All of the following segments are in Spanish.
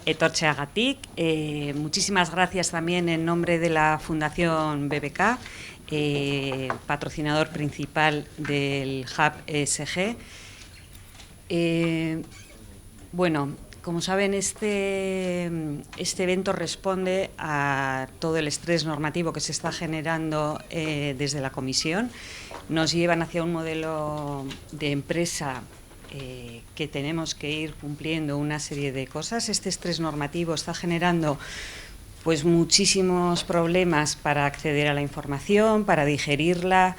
etortzeagatik. Muchísimas gracias también en nombre de la Fundación BBK, patrocinador principal del Hub ESG. Bueno, como saben, este evento responde a todo el estrés normativo que se está generando desde la Comisión. Nos llevan hacia un modelo de empresa que tenemos que ir cumpliendo una serie de cosas. Este estrés normativo está generando pues muchísimos problemas para acceder a la información, para digerirla.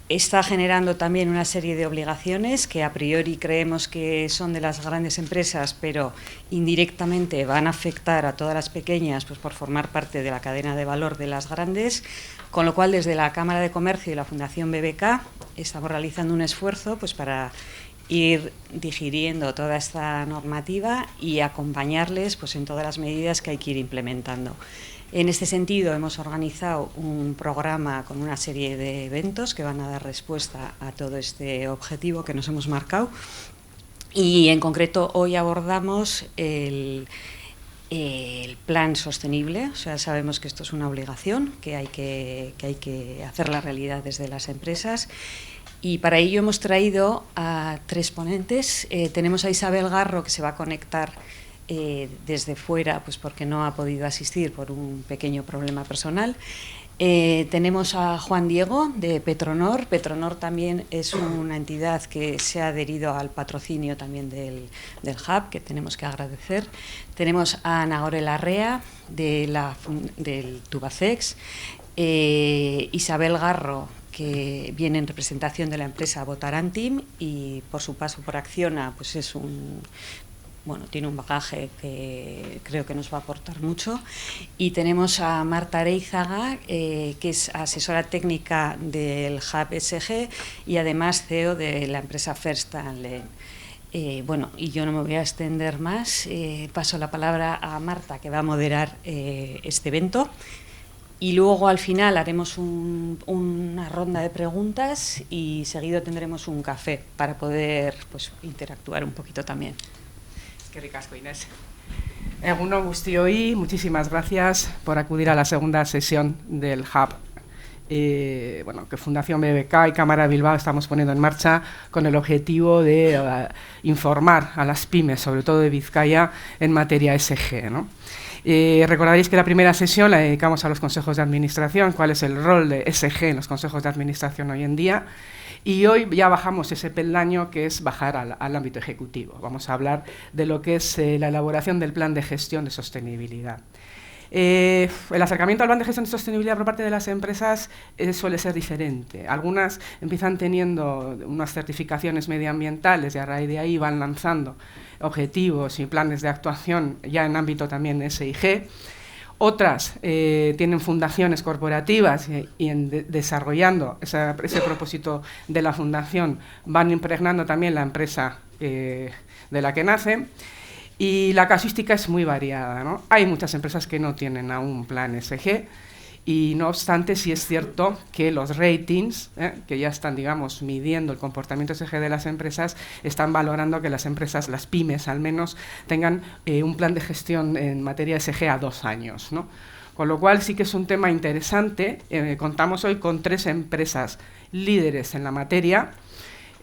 Está generando también una serie de obligaciones que a priori creemos que son de las grandes empresas, pero indirectamente van a afectar a todas las pequeñas, pues por formar parte de la cadena de valor de las grandes, con lo cual desde la Cámara de Comercio y la Fundación BBK estamos realizando un esfuerzo pues para ir digiriendo toda esta normativa y acompañarles pues en todas las medidas que hay que ir implementando. En este sentido, hemos organizado un programa con una serie de eventos que van a dar respuesta a todo este objetivo que nos hemos marcado. Y, en concreto, hoy abordamos el plan sostenible. O sea, sabemos que esto es una obligación, que hay que hacer la realidad desde las empresas. Y para ello hemos traído a 3 ponentes. Tenemos a Isabel Garro, que se va a conectar desde fuera, pues porque no ha podido asistir por un pequeño problema personal. Tenemos a Juan Diego de Petronor. Petronor también es una entidad que se ha adherido al patrocinio también del Hub, que tenemos que agradecer. Tenemos a Ana Gore Larrea del Tubacex, Isabel Garro, que viene en representación de la empresa Votarantim y por su paso por Acciona pues tiene un bagaje que creo que nos va a aportar mucho. Y tenemos a Marta Areizaga, que es asesora técnica del Hub ESG y además CEO de la empresa First Lane. Y yo no me voy a extender más. Paso la palabra a Marta, que va a moderar este evento. Y luego al final haremos una ronda de preguntas y seguido tendremos un café para poder interactuar un poquito también. Qué ricasco, Inés. Egun on guztioi, muchísimas gracias por acudir a la segunda sesión del Hub. Que Fundación BBK y Cámara de Bilbao estamos poniendo en marcha con el objetivo de informar a las pymes, sobre todo de Vizcaya, en materia ESG, ¿no? Recordaréis que la primera sesión la dedicamos a los consejos de administración, cuál es el rol de ESG en los consejos de administración hoy en día. Y hoy ya bajamos ese peldaño que es bajar al ámbito ejecutivo. Vamos a hablar de lo que es la elaboración del plan de gestión de sostenibilidad. El acercamiento al plan de gestión de sostenibilidad por parte de las empresas suele ser diferente. Algunas empiezan teniendo unas certificaciones medioambientales y a raíz de ahí van lanzando objetivos y planes de actuación ya en ámbito también SIG. Otras tienen fundaciones corporativas y desarrollando ese propósito de la fundación van impregnando también la empresa de la que nace. Y la casuística es muy variada, ¿no? Hay muchas empresas que no tienen aún plan ESG y no obstante sí es cierto que los ratings, que ya están, digamos, midiendo el comportamiento ESG de las empresas, están valorando que las empresas, las pymes al menos, tengan un plan de gestión en materia ESG a 2 años, ¿no? Con lo cual sí que es un tema interesante. Contamos hoy con 3 empresas líderes en la materia.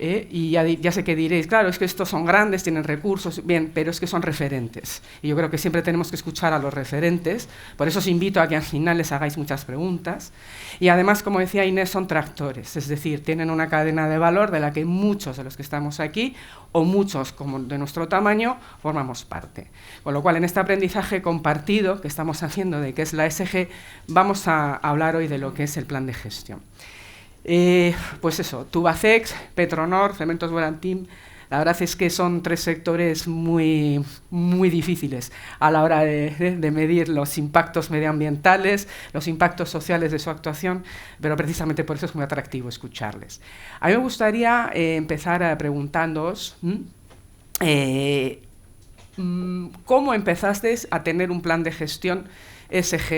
Y ya sé que diréis, claro, es que estos son grandes, tienen recursos, bien, pero es que son referentes. Y yo creo que siempre tenemos que escuchar a los referentes, por eso os invito a que al final les hagáis muchas preguntas. Y además, como decía Inés, son tractores, es decir, tienen una cadena de valor de la que muchos de los que estamos aquí, o muchos como de nuestro tamaño, formamos parte. Con lo cual, en este aprendizaje compartido que estamos haciendo de qué es la ESG, vamos a hablar hoy de lo que es el plan de gestión. Pues eso, Tubacex, Petronor, Cementos Votarantim, la verdad es que son 3 sectores muy difíciles a la hora de medir los impactos medioambientales, los impactos sociales de su actuación, pero precisamente por eso es muy atractivo escucharles. A mí me gustaría empezar preguntándoos cómo empezasteis a tener un plan de gestión ESG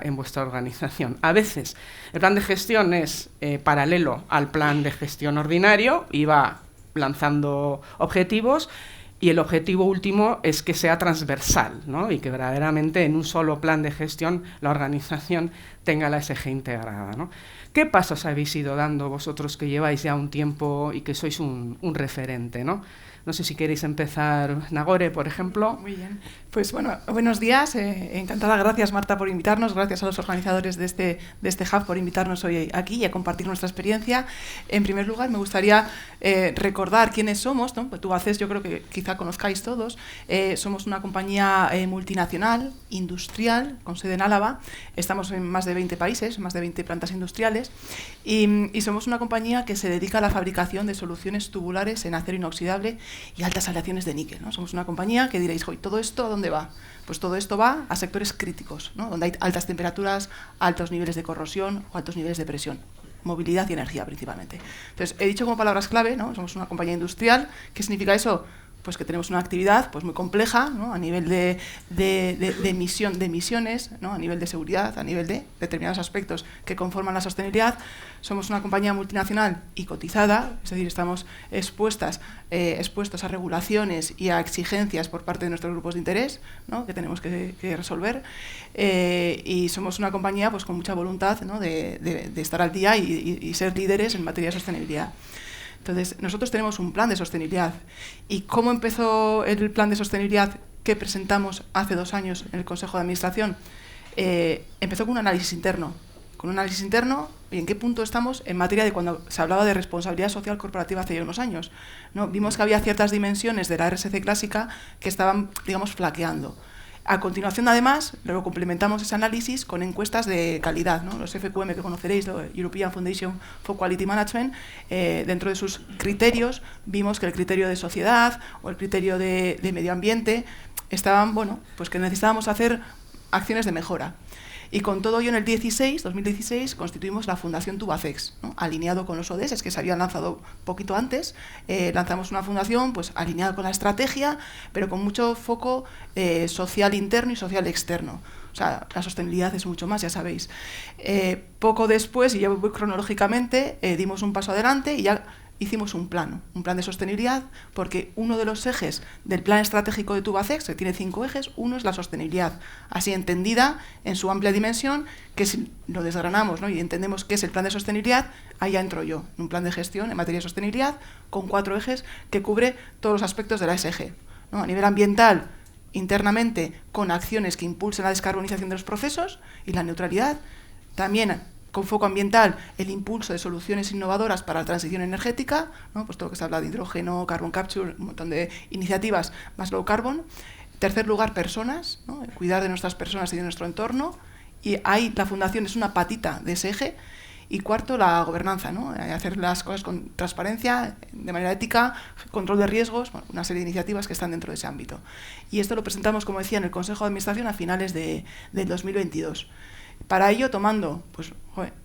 en vuestra organización. A veces el plan de gestión es paralelo al plan de gestión ordinario y va lanzando objetivos, Y el objetivo último es que sea transversal, ¿no? Y que verdaderamente en un solo plan de gestión la organización tenga la ESG integrada, ¿no? ¿Qué pasos habéis ido dando vosotros que lleváis ya un tiempo y que sois un referente, ¿no? No sé si queréis empezar, Nagore, por ejemplo. Muy bien. Pues bueno, buenos días. Encantada. Gracias, Marta, por invitarnos. Gracias a los organizadores de este Hub por invitarnos hoy aquí y a compartir nuestra experiencia. En primer lugar, me gustaría recordar quiénes somos, ¿no? Pues Tubacex, yo creo que quizá conozcáis todos. Somos una compañía multinacional, industrial, con sede en Álava. Estamos en más de 20 países, más de 20 plantas industriales. Y somos una compañía que se dedica a la fabricación de soluciones tubulares en acero inoxidable y altas aleaciones de níquel, ¿no? Somos una compañía que diréis, hoy ¿todo esto a dónde va? Pues todo esto va a sectores críticos, ¿no? Donde hay altas temperaturas, altos niveles de corrosión o altos niveles de presión. Movilidad y energía principalmente. Entonces, he dicho como palabras clave, ¿no? Somos una compañía industrial. ¿Qué significa eso? Pues que tenemos una actividad pues muy compleja, ¿no? A nivel de emisiones, ¿no? A nivel de seguridad, a nivel de determinados aspectos que conforman la sostenibilidad. Somos una compañía multinacional y cotizada, es decir, estamos expuestos a regulaciones y a exigencias por parte de nuestros grupos de interés, ¿no? Que tenemos que resolver. Y somos una compañía pues con mucha voluntad, ¿no? de estar al día y ser líderes en materia de sostenibilidad. Entonces, nosotros tenemos un plan de sostenibilidad. ¿Y cómo empezó el plan de sostenibilidad que presentamos hace 2 años en el Consejo de Administración? Empezó con un análisis interno. Con un análisis interno, ¿y en qué punto estamos en materia de cuando se hablaba de responsabilidad social corporativa hace ya unos años? ¿No? Vimos que había ciertas dimensiones de la RSC clásica que estaban, digamos, flaqueando. A continuación, además, luego complementamos ese análisis con encuestas de calidad, ¿no? Los FQM que conoceréis, la European Foundation for Quality Management, dentro de sus criterios, vimos que el criterio de sociedad o el criterio de medio ambiente estaban, bueno, pues que necesitábamos hacer acciones de mejora. Y con todo ello, en el 2016, constituimos la Fundación Tubacex, ¿no? Alineado con los ODS, que se habían lanzado poquito antes. Lanzamos una fundación pues, alineada con la estrategia, pero con mucho foco social interno y social externo. O sea, la sostenibilidad es mucho más, ya sabéis. Poco después, y ya voy cronológicamente, dimos un paso adelante y ya hicimos un plan de sostenibilidad, porque uno de los ejes del plan estratégico de Tubacex, que tiene 5 ejes, uno es la sostenibilidad, así entendida en su amplia dimensión, que si lo desgranamos, ¿no? Y entendemos qué es el plan de sostenibilidad, ahí ya entro yo, en un plan de gestión en materia de sostenibilidad, con 4 ejes que cubre todos los aspectos de la ESG, ¿no? A nivel ambiental, internamente, con acciones que impulsen la descarbonización de los procesos y la neutralidad, también con foco ambiental, el impulso de soluciones innovadoras para la transición energética, ¿no? Pues todo lo que se habla de hidrógeno, carbon capture, un montón de iniciativas más low carbon. En tercer lugar, personas, ¿no? Cuidar de nuestras personas y de nuestro entorno. Y ahí la fundación es una patita de ese eje. Y cuarto, la gobernanza, ¿no? Hacer las cosas con transparencia, de manera ética, control de riesgos, bueno, una serie de iniciativas que están dentro de ese ámbito. Y esto lo presentamos, como decía, en el Consejo de Administración a finales del 2022. Para ello, tomando pues,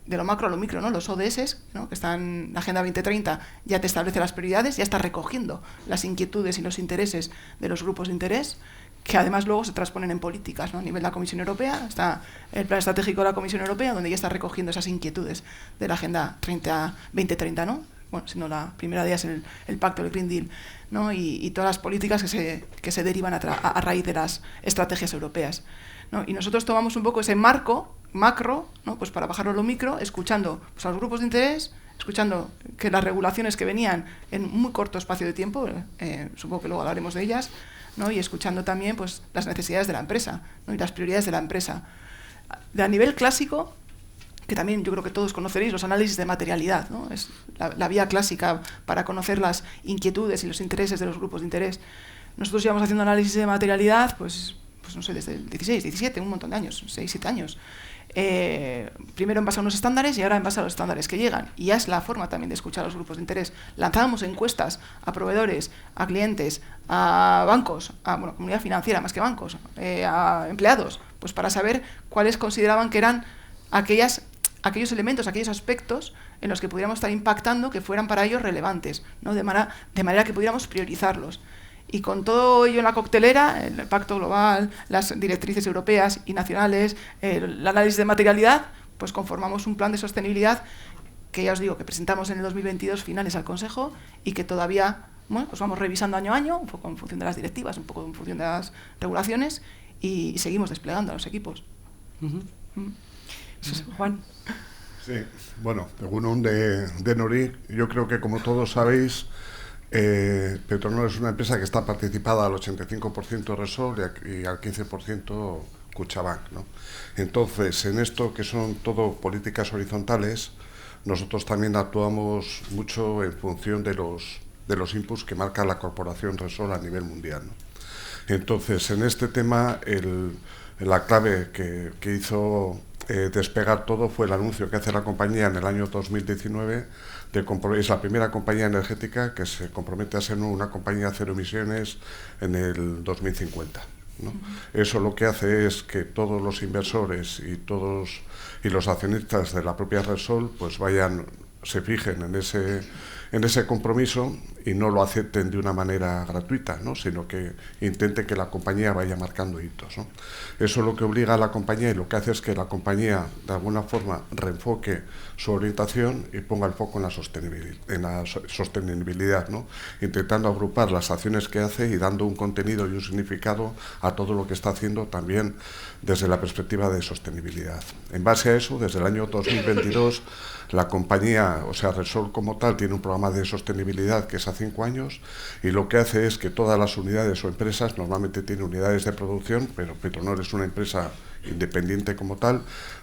de lo macro a lo micro, ¿no? Los ODS, ¿no? Que están en la Agenda 2030, ya te establece las prioridades, ya está recogiendo las inquietudes y los intereses de los grupos de interés, que además luego se transponen en políticas, ¿no? A nivel de la Comisión Europea, está el Plan Estratégico de la Comisión Europea, donde ya está recogiendo esas inquietudes de la Agenda 2030, ¿no? Bueno, sino la primera de ellas el Pacto del Green Deal, ¿no? Y todas las políticas que se derivan a raíz de las estrategias europeas, ¿no? Y nosotros tomamos un poco ese marco macro, ¿no? Pues para bajarlo a lo micro, escuchando pues, a los grupos de interés, escuchando que las regulaciones que venían en muy corto espacio de tiempo, supongo que luego hablaremos de ellas, ¿no? Y escuchando también pues, las necesidades de la empresa, ¿no? Y las prioridades de la empresa. A nivel clásico, que también yo creo que todos conoceréis, los análisis de materialidad, ¿no? Es la vía clásica para conocer las inquietudes y los intereses de los grupos de interés. Nosotros llevamos haciendo análisis de materialidad, pues no sé, desde el 16, 17, un montón de años, 6, 7 años. Primero en base a unos estándares y ahora en base a los estándares que llegan. Y ya es la forma también de escuchar a los grupos de interés. Lanzábamos encuestas a proveedores, a clientes, a bancos, a comunidad financiera más que bancos, a empleados, pues para saber cuáles consideraban que eran aquellos elementos, aquellos aspectos en los que pudiéramos estar impactando que fueran para ellos relevantes, ¿no? de manera que pudiéramos priorizarlos. Y con todo ello en la coctelera, el Pacto Global, las directrices europeas y nacionales, el análisis de materialidad, pues conformamos un plan de sostenibilidad que ya os digo que presentamos en el 2022 finales al Consejo y que todavía bueno, pues vamos revisando año a año, un poco en función de las directivas, un poco en función de las regulaciones, y seguimos desplegando a los equipos. Juan. Sí, bueno, según de Nori, yo creo que como todos sabéis, Petronor es una empresa que está participada al 85% Repsol y al 15% Kutxabank, ¿no? Entonces, en esto que son todo políticas horizontales, nosotros también actuamos mucho en función de los inputs que marca la corporación Repsol a nivel mundial, ¿no? Entonces, en este tema, la clave que hizo despegar todo fue el anuncio que hace la compañía en el año 2019 es la primera compañía energética que se compromete a ser una compañía cero emisiones en el 2050, ¿no? Eso lo que hace es que todos los inversores y los accionistas de la propia Repsol pues se fijen en ese compromiso y no lo acepten de una manera gratuita, ¿no? Sino que intenten que la compañía vaya marcando hitos, ¿no? Eso es lo que obliga a la compañía y lo que hace es que la compañía de alguna forma reenfoque su orientación y ponga el foco en la sostenibilidad, ¿no? Intentando agrupar las acciones que hace y dando un contenido y un significado a todo lo que está haciendo también desde la perspectiva de sostenibilidad. En base a eso, desde el año 2022, la compañía, o sea, Repsol como tal, tiene un programa de sostenibilidad que es a 5 años y lo que hace es que todas las unidades o empresas, normalmente tienen unidades de producción, pero Petronor es una empresa independiente como tal,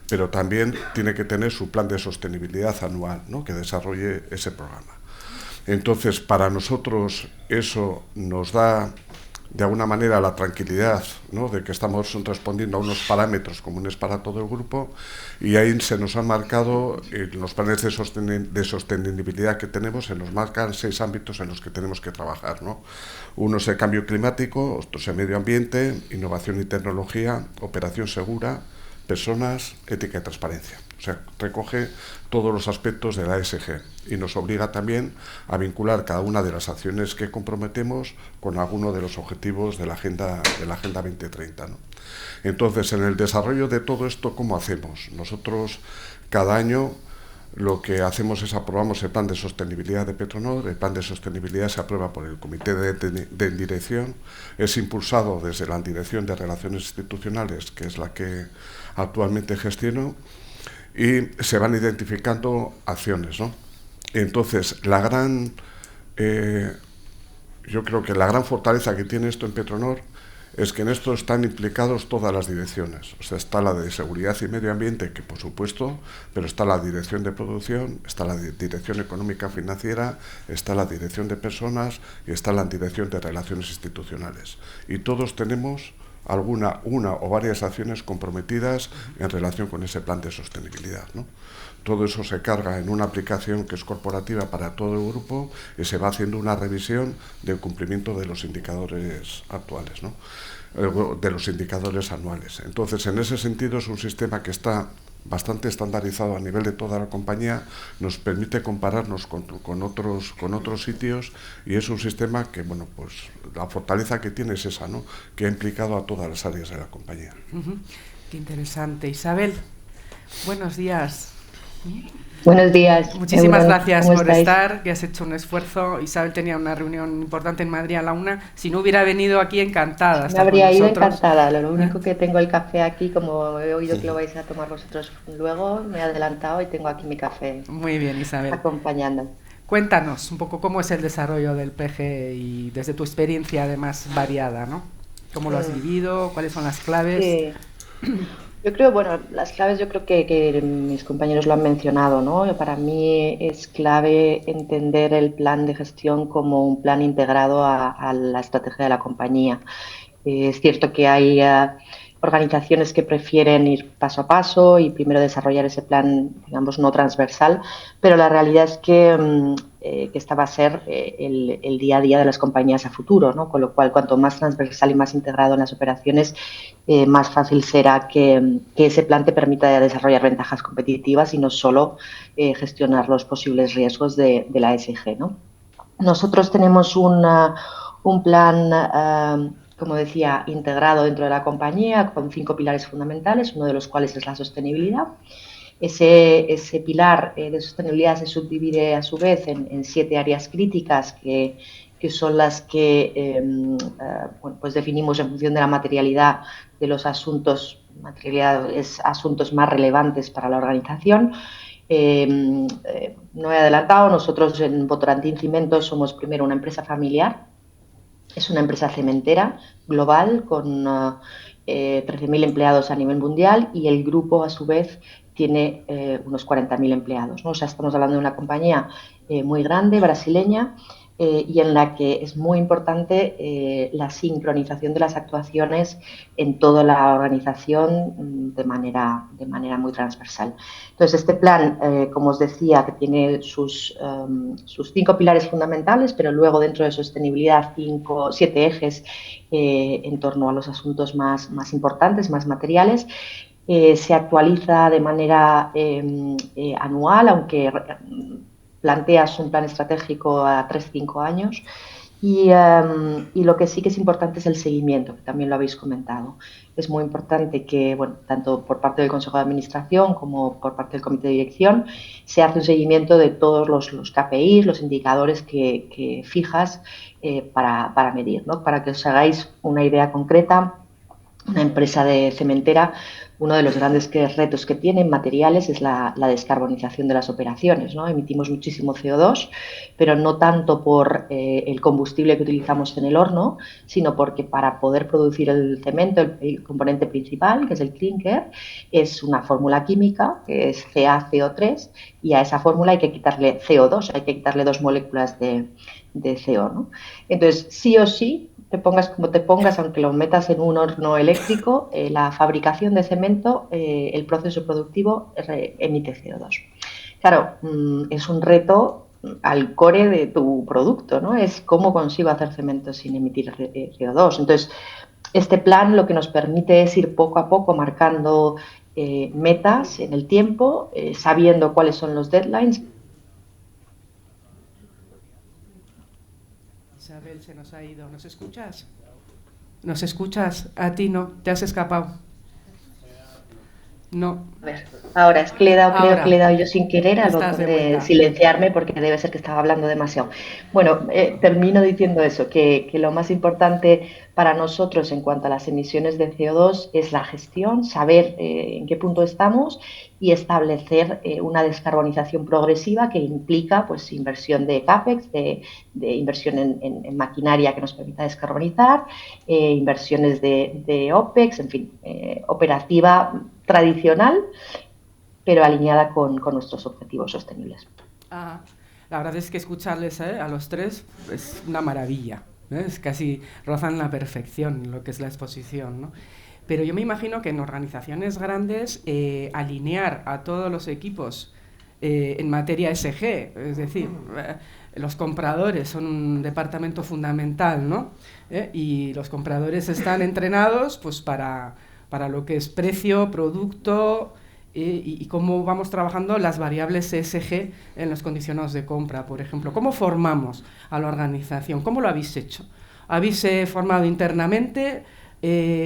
pero también tiene que tener su plan de sostenibilidad anual, ¿no? Que desarrolle ese programa. Entonces, para nosotros eso nos da de alguna manera la tranquilidad, ¿no? De que estamos respondiendo a unos parámetros comunes para todo el grupo y ahí se nos han marcado los planes de sostenibilidad que tenemos, se nos marcan 6 ámbitos en los que tenemos que trabajar, ¿no? Uno es el cambio climático, otro es el medio ambiente, innovación y tecnología, operación segura, personas, ética y transparencia. O sea, recoge todos los aspectos de la ESG y nos obliga también a vincular cada una de las acciones que comprometemos con alguno de los objetivos de la Agenda 2030, ¿no? Entonces, en el desarrollo de todo esto, ¿cómo hacemos? Nosotros cada año lo que hacemos es aprobamos el plan de sostenibilidad de Petronor. El plan de sostenibilidad se aprueba por el comité de dirección, es impulsado desde la Dirección de Relaciones Institucionales, que es la que actualmente gestiono, y se van identificando acciones, ¿no? Entonces, yo creo que la gran fortaleza que tiene esto en Petronor es que en esto están implicados todas las direcciones. O sea, está la de seguridad y medio ambiente, que por supuesto, pero está la dirección de producción, está la dirección económica financiera, está la dirección de personas y está la dirección de relaciones institucionales. Y todos tenemos una o varias acciones comprometidas en relación con ese plan de sostenibilidad, ¿no? Todo eso se carga en una aplicación que es corporativa para todo el grupo y se va haciendo una revisión del cumplimiento de los indicadores actuales, ¿no? De los indicadores anuales. Entonces, en ese sentido, es un sistema que está bastante estandarizado a nivel de toda la compañía, nos permite compararnos con otros sitios y es un sistema que, bueno, pues la fortaleza que tiene es esa, ¿no? Que ha implicado a todas las áreas de la compañía. Qué interesante. Isabel, buenos días. Buenos días. Muchísimas gracias por estar, que has hecho un esfuerzo. Isabel tenía una reunión importante en Madrid a la 1. Si no hubiera venido aquí, encantada. Me habría ido encantada. Lo único que tengo el café aquí, como he oído que lo vais a tomar vosotros luego, me he adelantado y tengo aquí mi café. Muy bien, Isabel. Acompañando. Cuéntanos un poco cómo es el desarrollo del PG y desde tu experiencia además variada, ¿no? ¿Cómo lo has vivido? ¿Cuáles son las claves? Sí. Yo creo, bueno, las claves yo creo que mis compañeros lo han mencionado, ¿no? Para mí es clave entender el plan de gestión como un plan integrado a la estrategia de la compañía. Es cierto que hay organizaciones que prefieren ir paso a paso y primero desarrollar ese plan, digamos, no transversal, pero la realidad es que esta va a ser el día a día de las compañías a futuro, ¿no? Con lo cual, cuanto más transversal y más integrado en las operaciones, más fácil será que ese plan te permita desarrollar ventajas competitivas y no solo gestionar los posibles riesgos de la ESG, ¿no? Nosotros tenemos un plan como decía, integrado dentro de la compañía con 5 pilares fundamentales, uno de los cuales es la sostenibilidad. Ese pilar de sostenibilidad se subdivide a su vez en 7 áreas críticas que que son las que bueno, pues definimos en función de la materialidad de los asuntos, asuntos más relevantes para la organización. No he adelantado, nosotros en Votorantim Cimentos somos primero una empresa familiar, es una empresa cementera global con 13.000 empleados a nivel mundial, y el grupo a su vez tiene unos 40.000 empleados, ¿no? O sea, estamos hablando de una compañía muy grande, brasileña, y en la que es muy importante la sincronización de las actuaciones en toda la organización de manera muy transversal. Entonces, este plan, como os decía, que tiene sus 5 pilares fundamentales, pero luego dentro de sostenibilidad 7 ejes en torno a los asuntos más importantes, más materiales. Se actualiza de manera anual, aunque planteas un plan estratégico a 3-5 años, y lo que sí que es importante es el seguimiento, que también lo habéis comentado. Es muy importante que, bueno, tanto por parte del Consejo de Administración como por parte del Comité de Dirección, se hace un seguimiento de todos los KPIs, los indicadores que fijas para medir, ¿no? Para que os hagáis una idea concreta, una empresa de cementera, uno de los grandes retos que tiene en materiales es la descarbonización de las operaciones, ¿no? Emitimos muchísimo CO2, pero no tanto por el combustible que utilizamos en el horno, sino porque para poder producir el cemento, el componente principal, que es el clinker, es una fórmula química, que es CaCO3, y a esa fórmula hay que quitarle CO2, hay que quitarle 2 moléculas de CO, ¿no? Entonces, sí o sí, te pongas como te pongas, aunque lo metas en un horno eléctrico, la fabricación de cemento, el proceso productivo emite CO2. Claro, es un reto al core de tu producto, ¿no? Es cómo consigo hacer cemento sin emitir CO2. Entonces, este plan lo que nos permite es ir poco a poco marcando metas en el tiempo, sabiendo cuáles son los deadlines. Isabel, se nos ha ido. ¿Nos escuchas? ¿Nos escuchas? A ti no. ¿Te has escapado? No. A ver, ahora es que creo que le he dado yo sin querer al botón de silenciarme, porque debe ser que estaba hablando demasiado. Bueno, termino diciendo eso, que lo más importante para nosotros en cuanto a las emisiones de CO2 es la gestión, saber en qué punto estamos y establecer una descarbonización progresiva que implica, pues, inversión de CAPEX, de inversión en maquinaria que nos permita descarbonizar, inversiones de OPEX, en fin, operativa tradicional, pero alineada con nuestros objetivos sostenibles. La verdad es que escucharles a los tres es una maravilla, ¿eh? Es casi rozan la perfección lo que es la exposición, ¿no? Pero yo me imagino que en organizaciones grandes alinear a todos los equipos en materia SG, es decir, los compradores son un departamento fundamental, ¿no? Y los compradores están entrenados, pues, para lo que es precio, producto y cómo vamos trabajando las variables ESG en los condicionados de compra, por ejemplo. ¿Cómo formamos a la organización? ¿Cómo lo habéis hecho? ¿Habéis formado internamente?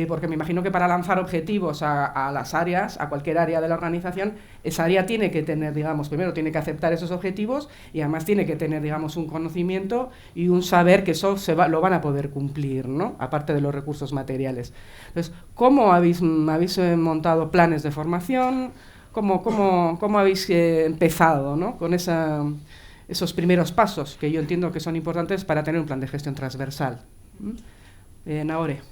Porque me imagino que para lanzar objetivos a las áreas, a cualquier área de la organización, esa área tiene que tener, digamos, primero tiene que aceptar esos objetivos y además tiene que tener, digamos, un conocimiento y un saber que eso lo van a poder cumplir, ¿no? Aparte de los recursos materiales. Entonces, ¿cómo habéis montado planes de formación? ¿Cómo habéis empezado, ¿no? Con esos primeros pasos que yo entiendo que son importantes para tener un plan de gestión transversal? Nahore.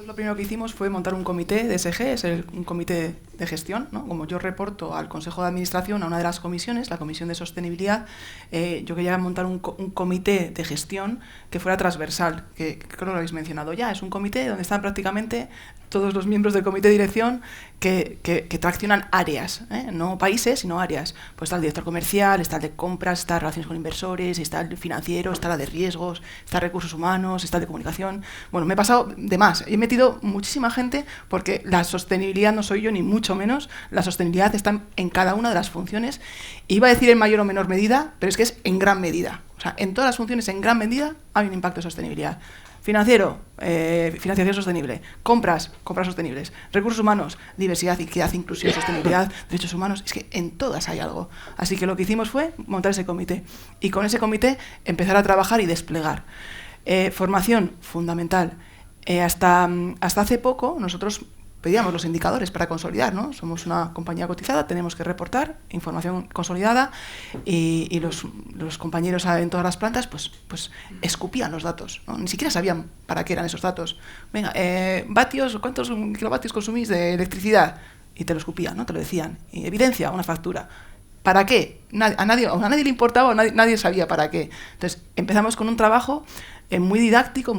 Lo primero que hicimos fue montar un comité de SG, es un comité de gestión, ¿no? Como yo reporto al Consejo de Administración, a una de las comisiones, la Comisión de Sostenibilidad, yo quería montar un comité de gestión que fuera transversal, que creo que lo habéis mencionado ya. Es un comité donde están prácticamente todos los miembros del comité de dirección que traccionan áreas, no países, sino áreas. Pues está el director comercial, está el de compras, está relaciones con inversores, está el financiero, está la de riesgos, está recursos humanos, está el de comunicación. Bueno, me he pasado de más. He metido muchísima gente porque la sostenibilidad no soy yo, ni mucho menos. La sostenibilidad está en cada una de las funciones. Iba a decir en mayor o menor medida, pero es que es en gran medida. O sea, en todas las funciones, en gran medida, hay un impacto de sostenibilidad. Financiero, financiación sostenible. Compras sostenibles. Recursos humanos, diversidad, equidad, inclusión, sostenibilidad, derechos humanos. Es que en todas hay algo. Así que lo que hicimos fue montar ese comité. Y con ese comité empezar a trabajar y desplegar. Formación, fundamental. Hasta hace poco nosotros pedíamos los indicadores para consolidar, ¿no? Somos una compañía cotizada, tenemos que reportar información consolidada y los compañeros en todas las plantas pues escupían los datos, ¿no? Ni siquiera sabían para qué eran esos datos. Venga, vatios, ¿cuántos kilovatios consumís de electricidad? Y te lo escupían, ¿no? Te lo decían. Y evidencia, una factura. ¿Para qué? A nadie le importaba, nadie sabía para qué. Entonces empezamos con un trabajo muy didáctico,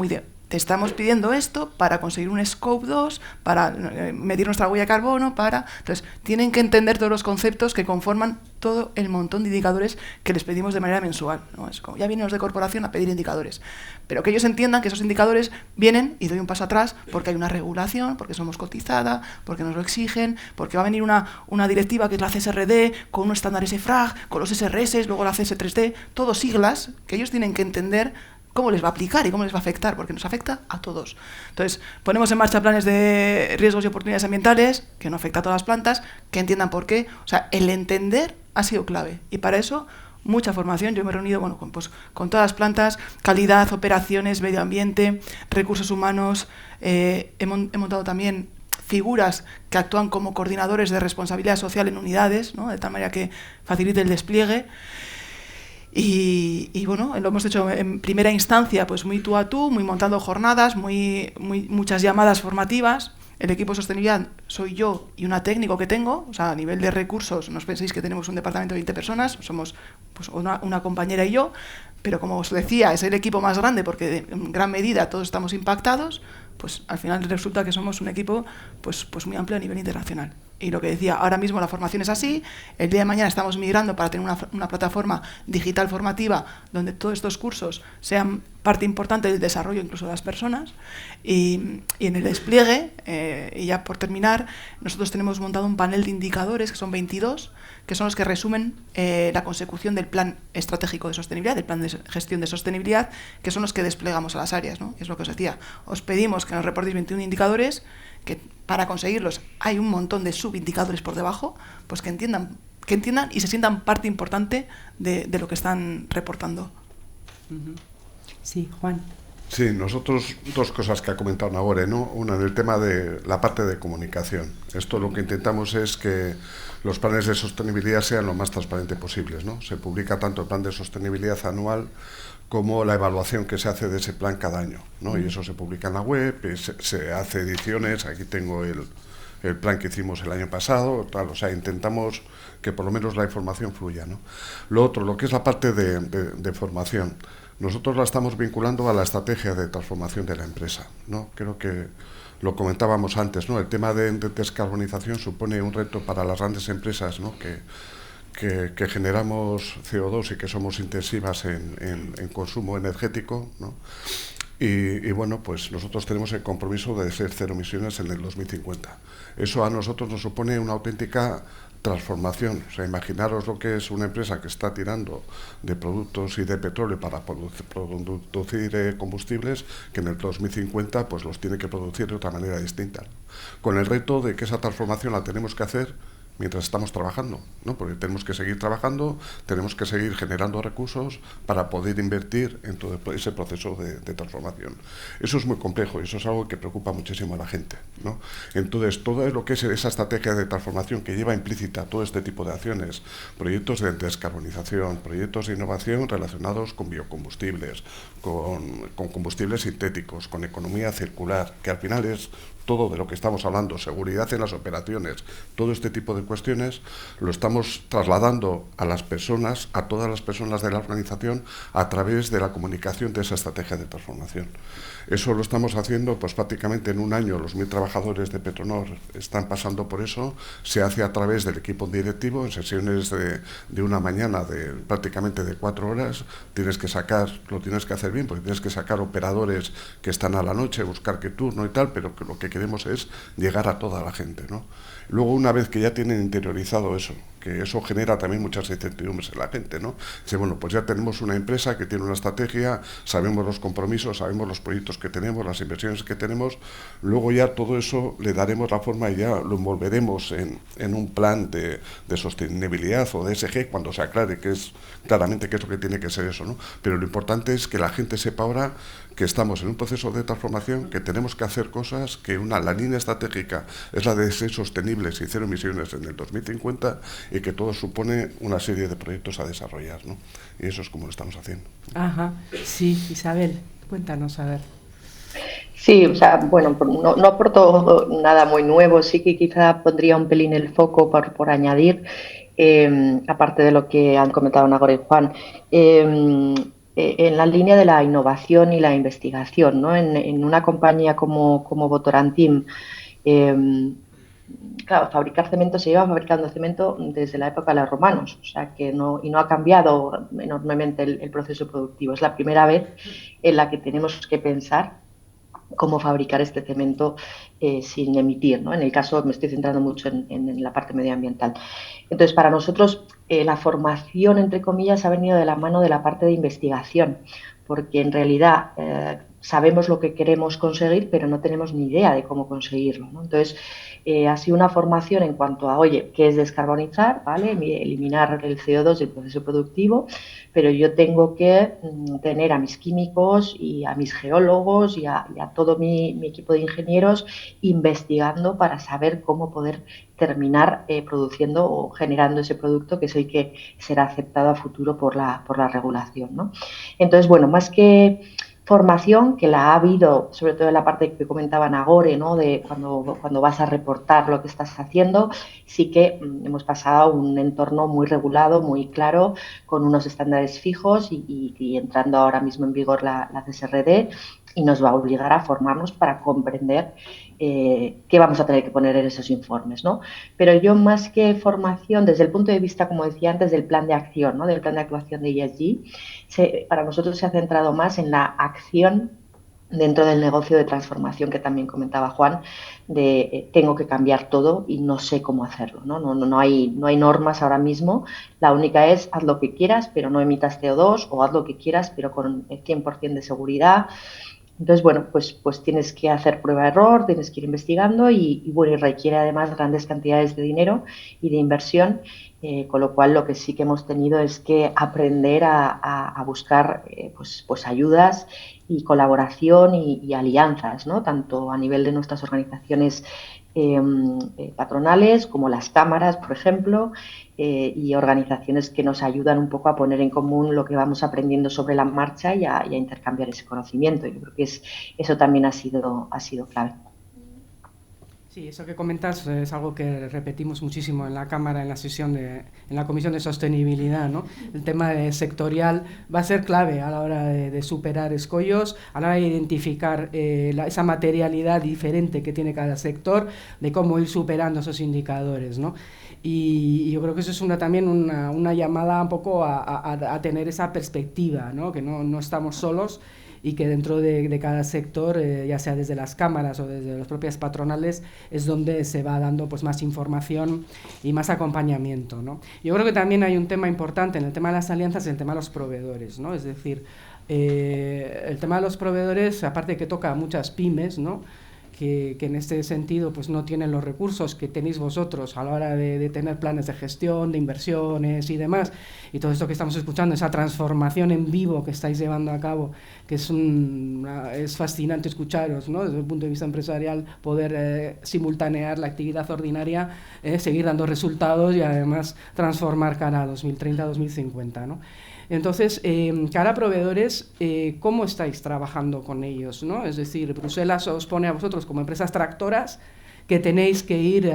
te estamos pidiendo esto para conseguir un Scope 2, para medir nuestra huella de carbono, Entonces, tienen que entender todos los conceptos que conforman todo el montón de indicadores que les pedimos de manera mensual, ¿no? Es como, ya vienen los de corporación a pedir indicadores. Pero que ellos entiendan que esos indicadores vienen, y doy un paso atrás, porque hay una regulación, porque somos cotizada, porque nos lo exigen, porque va a venir una directiva que es la CSRD, con unos estándares EFRAG, con los SRS, luego la CS3D, todos siglas que ellos tienen que entender cómo les va a aplicar y cómo les va a afectar, porque nos afecta a todos. Entonces, ponemos en marcha planes de riesgos y oportunidades ambientales, que no afecta a todas las plantas, que entiendan por qué. O sea, el entender ha sido clave. Y para eso, mucha formación. Yo me he reunido con todas las plantas, calidad, operaciones, medio ambiente, recursos humanos. He montado también figuras que actúan como coordinadores de responsabilidad social en unidades, ¿no? De tal manera que facilite el despliegue. Y bueno, lo hemos hecho en primera instancia, pues muy tú a tú, muy montando jornadas, muchas llamadas formativas. El equipo de sostenibilidad soy yo y una técnico que tengo, o sea, a nivel de recursos, no os penséis que tenemos un departamento de 20 personas, somos pues una compañera y yo, pero como os decía, es el equipo más grande porque en gran medida todos estamos impactados, pues al final resulta que somos un equipo pues muy amplio a nivel internacional. Y lo que decía, ahora mismo la formación es así, el día de mañana estamos migrando para tener una plataforma digital formativa donde todos estos cursos sean parte importante del desarrollo incluso de las personas. Y en el despliegue, y ya por terminar, nosotros tenemos montado un panel de indicadores, que son 22, que son los que resumen la consecución del plan estratégico de sostenibilidad, del plan de gestión de sostenibilidad, que son los que desplegamos a las áreas, ¿no? Es lo que os decía, os pedimos que nos reportéis 21 indicadores, que para conseguirlos hay un montón de subindicadores por debajo, pues que entiendan y se sientan parte importante de lo que están reportando. Sí, Juan. Sí, nosotros dos cosas que ha comentado Nagore, ¿no? Una, en el tema de la parte de comunicación. Esto lo que intentamos es que los planes de sostenibilidad sean lo más transparentes posibles, ¿no? Se publica tanto el plan de sostenibilidad anual como la evaluación que se hace de ese plan cada año, ¿no? Y eso se publica en la web, se hace ediciones, aquí tengo el plan que hicimos el año pasado, tal, o sea, intentamos que por lo menos la información fluya, ¿no? Lo otro, lo que es la parte de formación, nosotros la estamos vinculando a la estrategia de transformación de la empresa, ¿no? Creo que lo comentábamos antes, ¿no? El tema de descarbonización supone un reto para las grandes empresas, ¿no? que generamos CO2 y que somos intensivas en consumo energético, ¿no? Y bueno, pues nosotros tenemos el compromiso de ser cero emisiones en el 2050. Eso a nosotros nos supone una auténtica transformación. O sea, imaginaros lo que es una empresa que está tirando de productos y de petróleo para producir combustibles, que en el 2050 pues los tiene que producir de otra manera distinta, con el reto de que esa transformación la tenemos que hacer mientras estamos trabajando, ¿no? Porque tenemos que seguir trabajando, tenemos que seguir generando recursos para poder invertir en todo ese proceso de transformación. Eso es muy complejo y eso es algo que preocupa muchísimo a la gente, ¿no? Entonces, todo lo que es esa estrategia de transformación que lleva implícita todo este tipo de acciones, proyectos de descarbonización, proyectos de innovación relacionados con biocombustibles, con combustibles sintéticos, con economía circular, que al final es todo de lo que estamos hablando, seguridad en las operaciones, todo este tipo de cuestiones, lo estamos trasladando a las personas, a todas las personas de la organización, a través de la comunicación de esa estrategia de transformación. Eso lo estamos haciendo pues prácticamente en un año, los 1.000 trabajadores de Petronor están pasando por eso, se hace a través del equipo directivo, en sesiones de una mañana prácticamente de 4 horas, lo tienes que hacer bien, porque tienes que sacar operadores que están a la noche, buscar qué turno y tal, pero que lo que queremos es llegar a toda la gente, ¿no? Luego, una vez que ya tienen interiorizado eso, que eso genera también muchas incertidumbres en la gente, ¿no? Dice, bueno, pues ya tenemos una empresa que tiene una estrategia, sabemos los compromisos, sabemos los proyectos que tenemos, las inversiones que tenemos, luego ya todo eso le daremos la forma y ya lo envolveremos en un plan de sostenibilidad o de ESG cuando se aclare que es claramente qué es lo que tiene que ser eso, ¿no? Pero lo importante es que la gente sepa ahora que estamos en un proceso de transformación, que tenemos que hacer cosas, que la línea estratégica es la de ser sostenibles y cero emisiones en el 2050 y que todo supone una serie de proyectos a desarrollar, ¿no? Y eso es como lo estamos haciendo. Ajá, sí, Isabel, cuéntanos, a ver. Sí, o sea, bueno, no aporto nada muy nuevo, sí que quizá pondría un pelín el foco por añadir, aparte de lo que han comentado Nagore y Juan, en la línea de la innovación y la investigación, ¿no? En una compañía como Votorantim, claro, fabricar cemento, se lleva fabricando cemento desde la época de los romanos, o sea que no ha cambiado enormemente el proceso productivo. Es la primera vez en la que tenemos que pensar cómo fabricar este cemento sin emitir, ¿no? En el caso, me estoy centrando mucho en la parte medioambiental. Entonces, para nosotros, la formación, entre comillas, ha venido de la mano de la parte de investigación, porque en realidad sabemos lo que queremos conseguir, pero no tenemos ni idea de cómo conseguirlo, ¿no? Entonces, ha sido una formación en cuanto a, oye, ¿qué es descarbonizar? ¿Vale? Eliminar el CO2 del proceso productivo, pero yo tengo que tener a mis químicos y a mis geólogos y a todo mi equipo de ingenieros investigando para saber cómo poder terminar produciendo o generando ese producto que es el que será aceptado a futuro por la regulación, ¿no? Entonces, bueno, más que formación, que la ha habido, sobre todo en la parte que comentaba Nagore, ¿no? De cuando vas a reportar lo que estás haciendo, sí que hemos pasado a un entorno muy regulado, muy claro, con unos estándares fijos y entrando ahora mismo en vigor la CSRD, y nos va a obligar a formarnos para comprender qué vamos a tener que poner en esos informes, ¿no? Pero yo, más que formación, desde el punto de vista, como decía antes, del plan de acción, ¿no? Del plan de actuación de ESG, para nosotros se ha centrado más en la acción dentro del negocio de transformación que también comentaba Juan, de tengo que cambiar todo y no sé cómo hacerlo, ¿no? No hay normas ahora mismo, la única es haz lo que quieras pero no emitas CO2, o haz lo que quieras pero con el 100% de seguridad. Entonces, bueno, pues tienes que hacer prueba-error, tienes que ir investigando y bueno, y requiere además grandes cantidades de dinero y de inversión, con lo cual lo que sí que hemos tenido es que aprender a buscar pues ayudas y colaboración y alianzas, ¿no? Tanto a nivel de nuestras organizaciones patronales como las cámaras, por ejemplo, y organizaciones que nos ayudan un poco a poner en común lo que vamos aprendiendo sobre la marcha y a intercambiar ese conocimiento. Yo creo que eso también ha sido clave. Sí, eso que comentas es algo que repetimos muchísimo en la Cámara, en la Comisión de Sostenibilidad, ¿no? El tema sectorial va a ser clave a la hora de superar escollos, a la hora de identificar esa materialidad diferente que tiene cada sector, de cómo ir superando esos indicadores, ¿no? Y yo creo que eso es también una llamada un poco a tener esa perspectiva, ¿no? Que no estamos solos, y que dentro de cada sector, ya sea desde las cámaras o desde las propias patronales, es donde se va dando pues más información y más acompañamiento, ¿no? Yo creo que también hay un tema importante en el tema de las alianzas, el tema de los proveedores, ¿no? Es decir, el tema de los proveedores, aparte de que toca a muchas pymes, ¿no? Que en este sentido pues no tienen los recursos que tenéis vosotros a la hora de tener planes de gestión, de inversiones y demás, y todo esto que estamos escuchando, esa transformación en vivo que estáis llevando a cabo, que es fascinante escucharos, ¿no? Desde el punto de vista empresarial, poder simultanear la actividad ordinaria, seguir dando resultados y además transformar cara a 2030-2050, ¿no? Entonces, cara a proveedores, ¿cómo estáis trabajando con ellos, ¿no? Es decir, Bruselas os pone a vosotros como empresas tractoras que tenéis que ir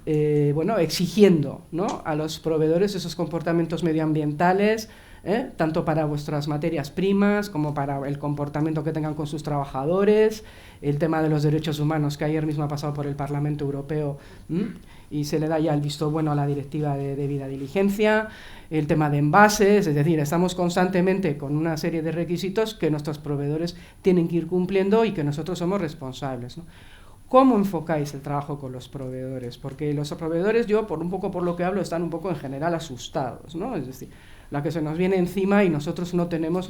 exigiendo, ¿no? A los proveedores esos comportamientos medioambientales, tanto para vuestras materias primas como para el comportamiento que tengan con sus trabajadores, el tema de los derechos humanos, que ayer mismo ha pasado por el Parlamento Europeo, y se le da ya el visto bueno a la directiva de debida diligencia, el tema de envases, es decir, estamos constantemente con una serie de requisitos que nuestros proveedores tienen que ir cumpliendo y que nosotros somos responsables, ¿no? ¿cómo enfocáis el trabajo con los proveedores? Porque los proveedores, yo un poco por lo que hablo, están un poco en general asustados, ¿no? Es decir, la que se nos viene encima y nosotros no tenemos...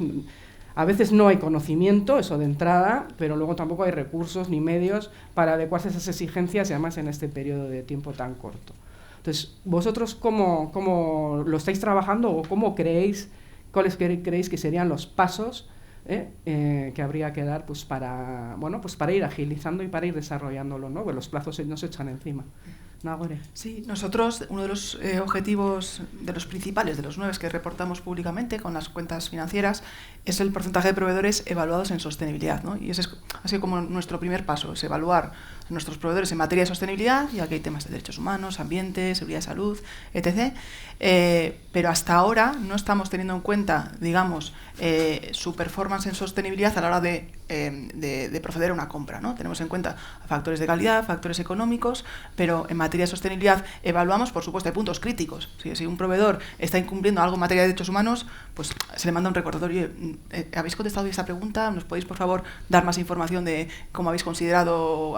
A veces no hay conocimiento, eso de entrada, pero luego tampoco hay recursos ni medios para adecuarse a esas exigencias, y además en este periodo de tiempo tan corto. Entonces, ¿vosotros cómo lo estáis trabajando o cómo creéis, cuáles creéis que serían los pasos que habría que dar pues para ir agilizando y para ir desarrollándolo, ¿no? Porque los plazos se nos echan encima. Nagore. Sí, nosotros, uno de los objetivos, de los principales, de los 9 que reportamos públicamente con las cuentas financieras, es el porcentaje de proveedores evaluados en sostenibilidad, ¿no? Y ese ha sido como nuestro primer paso, es evaluar a nuestros proveedores en materia de sostenibilidad, ya que hay temas de derechos humanos, ambiente, seguridad de salud, etc. Pero hasta ahora no estamos teniendo en cuenta, digamos, su performance en sostenibilidad a la hora de proceder a una compra, ¿no? Tenemos en cuenta factores de calidad, factores económicos, pero en materia de sostenibilidad evaluamos, por supuesto, hay puntos críticos. Si un proveedor está incumpliendo algo en materia de derechos humanos, pues se le manda un recordatorio. ¿Habéis contestado esta pregunta? ¿Nos podéis, por favor, dar más información de cómo habéis considerado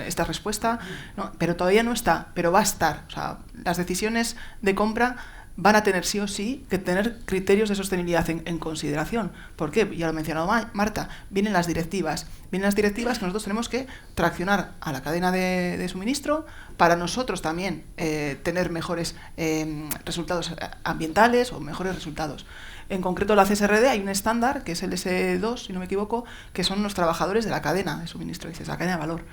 esta respuesta? ¿No? Pero todavía no está, pero va a estar. O sea, las decisiones de compra van a tener sí o sí que tener criterios de sostenibilidad en consideración. ¿Por qué? Ya lo ha mencionado Marta, vienen las directivas que nosotros tenemos que traccionar a la cadena de suministro para nosotros también tener mejores resultados ambientales o mejores resultados. En concreto, la CSRD hay un estándar, que es el S2, si no me equivoco, que son los trabajadores de la cadena de suministro, dices, la cadena de valor.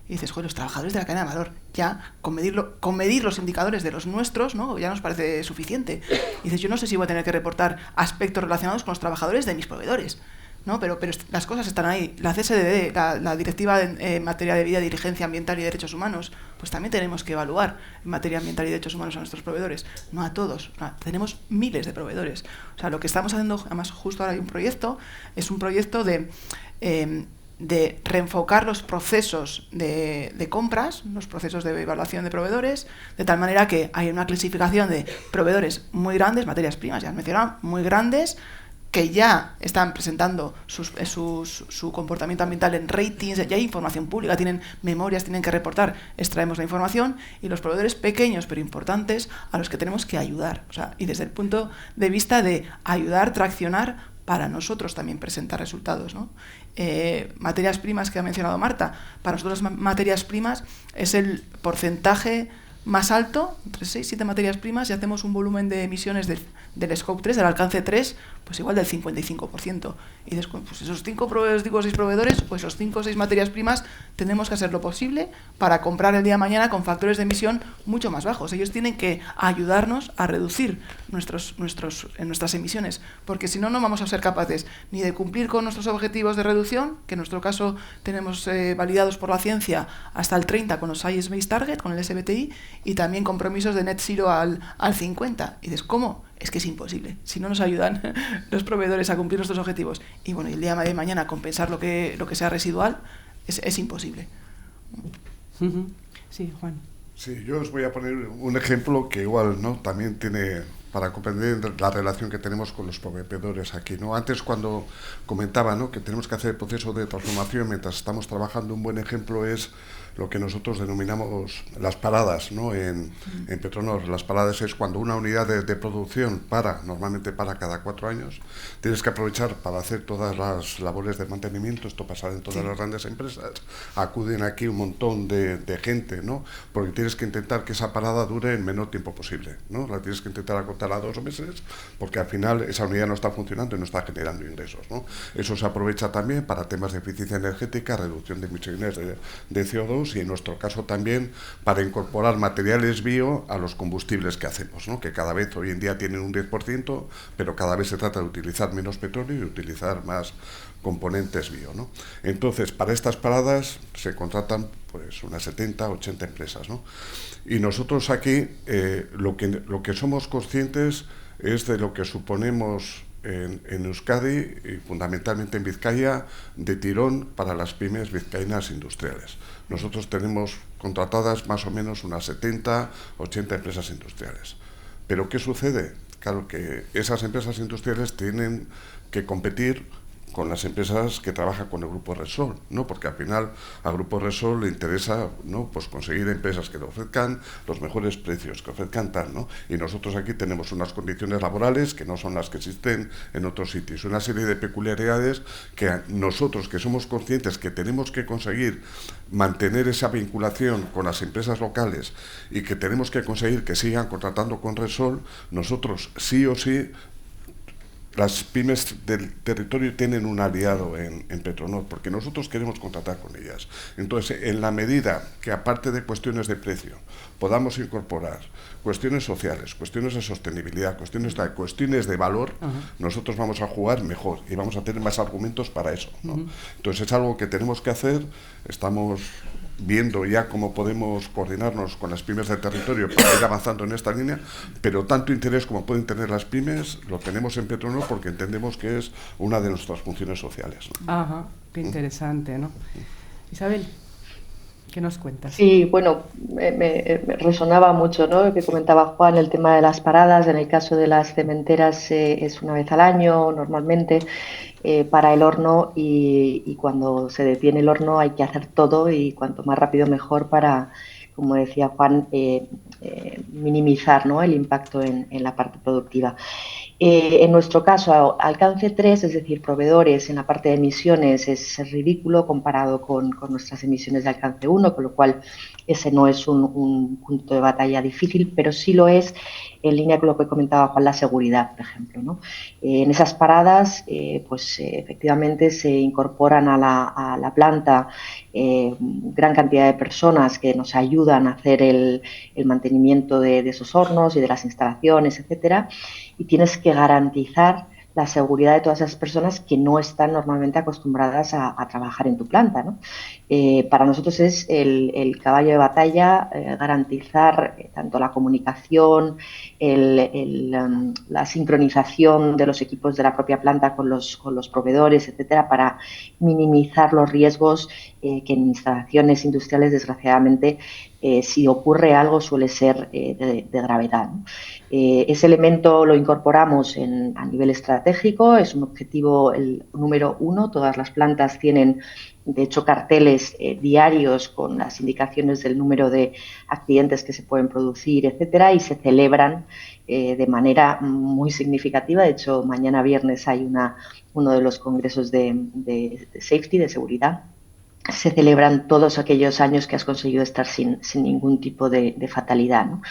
Y dices, joder, los trabajadores de la cadena de valor, ya con medir los indicadores de los nuestros, ¿no? Ya nos parece suficiente. Y dices, yo no sé si voy a tener que reportar aspectos relacionados con los trabajadores de mis proveedores, ¿no? Pero las cosas están ahí. La CSDD, la Directiva en materia de vida, diligencia ambiental y derechos humanos, pues también tenemos que evaluar en materia ambiental y derechos humanos a nuestros proveedores. No a todos, tenemos miles de proveedores. O sea, lo que estamos haciendo, además justo ahora hay un proyecto, es un proyecto de reenfocar los procesos de compras, los procesos de evaluación de proveedores, de tal manera que hay una clasificación de proveedores muy grandes, materias primas, ya has mencionado, muy grandes, que ya están presentando su comportamiento ambiental en ratings, ya hay información pública, tienen memorias, tienen que reportar, extraemos la información, y los proveedores pequeños pero importantes a los que tenemos que ayudar. O sea, y desde el punto de vista de ayudar, traccionar, para nosotros también presentar resultados, ¿no? Materias primas que ha mencionado Marta, para nosotros las materias primas es el porcentaje más alto, entre 6 y 7 materias primas, y hacemos un volumen de emisiones del Scope 3, del alcance 3, pues igual del 55%. Y después, pues esos 5 o 6 proveedores, pues esos 5 o 6 materias primas, tenemos que hacer lo posible para comprar el día de mañana con factores de emisión mucho más bajos. Ellos tienen que ayudarnos a reducir nuestras emisiones, porque si no, no vamos a ser capaces ni de cumplir con nuestros objetivos de reducción, que en nuestro caso tenemos validados por la ciencia hasta el 30 con los Science Based Target, con el SBTI, y también compromisos de net zero al 50. Y dices, ¿cómo? Es que es imposible. Si no nos ayudan los proveedores a cumplir nuestros objetivos y bueno, el día de mañana compensar lo que sea residual, es imposible. Sí, Juan. Sí, yo os voy a poner un ejemplo que igual, ¿no?, también tiene para comprender la relación que tenemos con los proveedores aquí, ¿no? Antes, cuando comentaba, ¿no?, que tenemos que hacer el proceso de transformación mientras estamos trabajando, un buen ejemplo es lo que nosotros denominamos las paradas, ¿no?, en Petronor. Las paradas es cuando una unidad de producción normalmente para cada 4 años, tienes que aprovechar para hacer todas las labores de mantenimiento. Esto pasa en todas las grandes empresas, acuden aquí un montón de gente, ¿no?, porque tienes que intentar que esa parada dure el menor tiempo posible, ¿no? La tienes que intentar acortar a 2 meses, porque al final esa unidad no está funcionando y no está generando ingresos, ¿no? Eso se aprovecha también para temas de eficiencia energética, reducción de emisiones de CO2, y en nuestro caso también para incorporar materiales bio a los combustibles que hacemos, ¿no?, que cada vez hoy en día tienen un 10%, pero cada vez se trata de utilizar menos petróleo y utilizar más componentes bio, ¿no? Entonces, para estas paradas se contratan pues unas 70, 80 empresas, ¿no? Y nosotros aquí lo que somos conscientes es de lo que suponemos en Euskadi y fundamentalmente en Vizcaya de tirón para las pymes vizcaínas industriales. Nosotros tenemos contratadas más o menos unas 70, 80 empresas industriales. ¿Pero qué sucede? Claro que esas empresas industriales tienen que competir con las empresas que trabajan con el Grupo Repsol, ¿no? Porque al final al Grupo Repsol le interesa, ¿no? Pues conseguir empresas que le ofrezcan los mejores precios, que ofrezcan tal, ¿no? Y nosotros aquí tenemos unas condiciones laborales que no son las que existen en otros sitios, una serie de peculiaridades que nosotros, que somos conscientes que tenemos que conseguir mantener esa vinculación con las empresas locales y que tenemos que conseguir que sigan contratando con Repsol, nosotros sí o sí, las pymes del territorio tienen un aliado en Petronor, porque nosotros queremos contratar con ellas. Entonces, en la medida que, aparte de cuestiones de precio, podamos incorporar cuestiones sociales, cuestiones de sostenibilidad, cuestiones de valor, nosotros vamos a jugar mejor y vamos a tener más argumentos para eso, ¿no? Entonces, es algo que tenemos que hacer. Estamos viendo ya cómo podemos coordinarnos con las pymes del territorio para ir avanzando en esta línea, pero tanto interés como pueden tener las pymes lo tenemos en Petronor porque entendemos que es una de nuestras funciones sociales, ¿no? Ajá, qué interesante, ¿no? Isabel, ¿qué nos cuentas? Sí, bueno, me resonaba mucho, ¿no?, lo que comentaba Juan, el tema de las paradas. En el caso de las cementeras es una vez al año normalmente para el horno, y cuando se detiene el horno hay que hacer todo, y cuanto más rápido mejor para, como decía Juan, minimizar, ¿no?, el impacto en la parte productiva. En nuestro caso, alcance 3, es decir, proveedores en la parte de emisiones, es ridículo comparado con nuestras emisiones de alcance 1, con lo cual ese no es un punto de batalla difícil, pero sí lo es en línea con lo que comentaba Juan, la seguridad, por ejemplo, ¿no? En esas paradas, efectivamente se incorporan a la planta gran cantidad de personas que nos ayudan a hacer el mantenimiento de esos hornos y de las instalaciones, etcétera, y tienes que garantizar la seguridad de todas esas personas que no están normalmente acostumbradas a trabajar en tu planta, ¿no? Para nosotros es el caballo de batalla, garantizar tanto la comunicación, la sincronización de los equipos de la propia planta con los proveedores, etcétera, para minimizar los riesgos que en instalaciones industriales, desgraciadamente, si ocurre algo suele ser de gravedad, ¿no? Ese elemento lo incorporamos a nivel estratégico, es un objetivo el número 1. Todas las plantas tienen, de hecho, carteles diarios con las indicaciones del número de accidentes que se pueden producir, etcétera, y se celebran de manera muy significativa. De hecho, mañana viernes hay uno de los congresos de safety, de seguridad. Se celebran todos aquellos años que has conseguido estar sin ningún tipo de fatalidad, ¿no?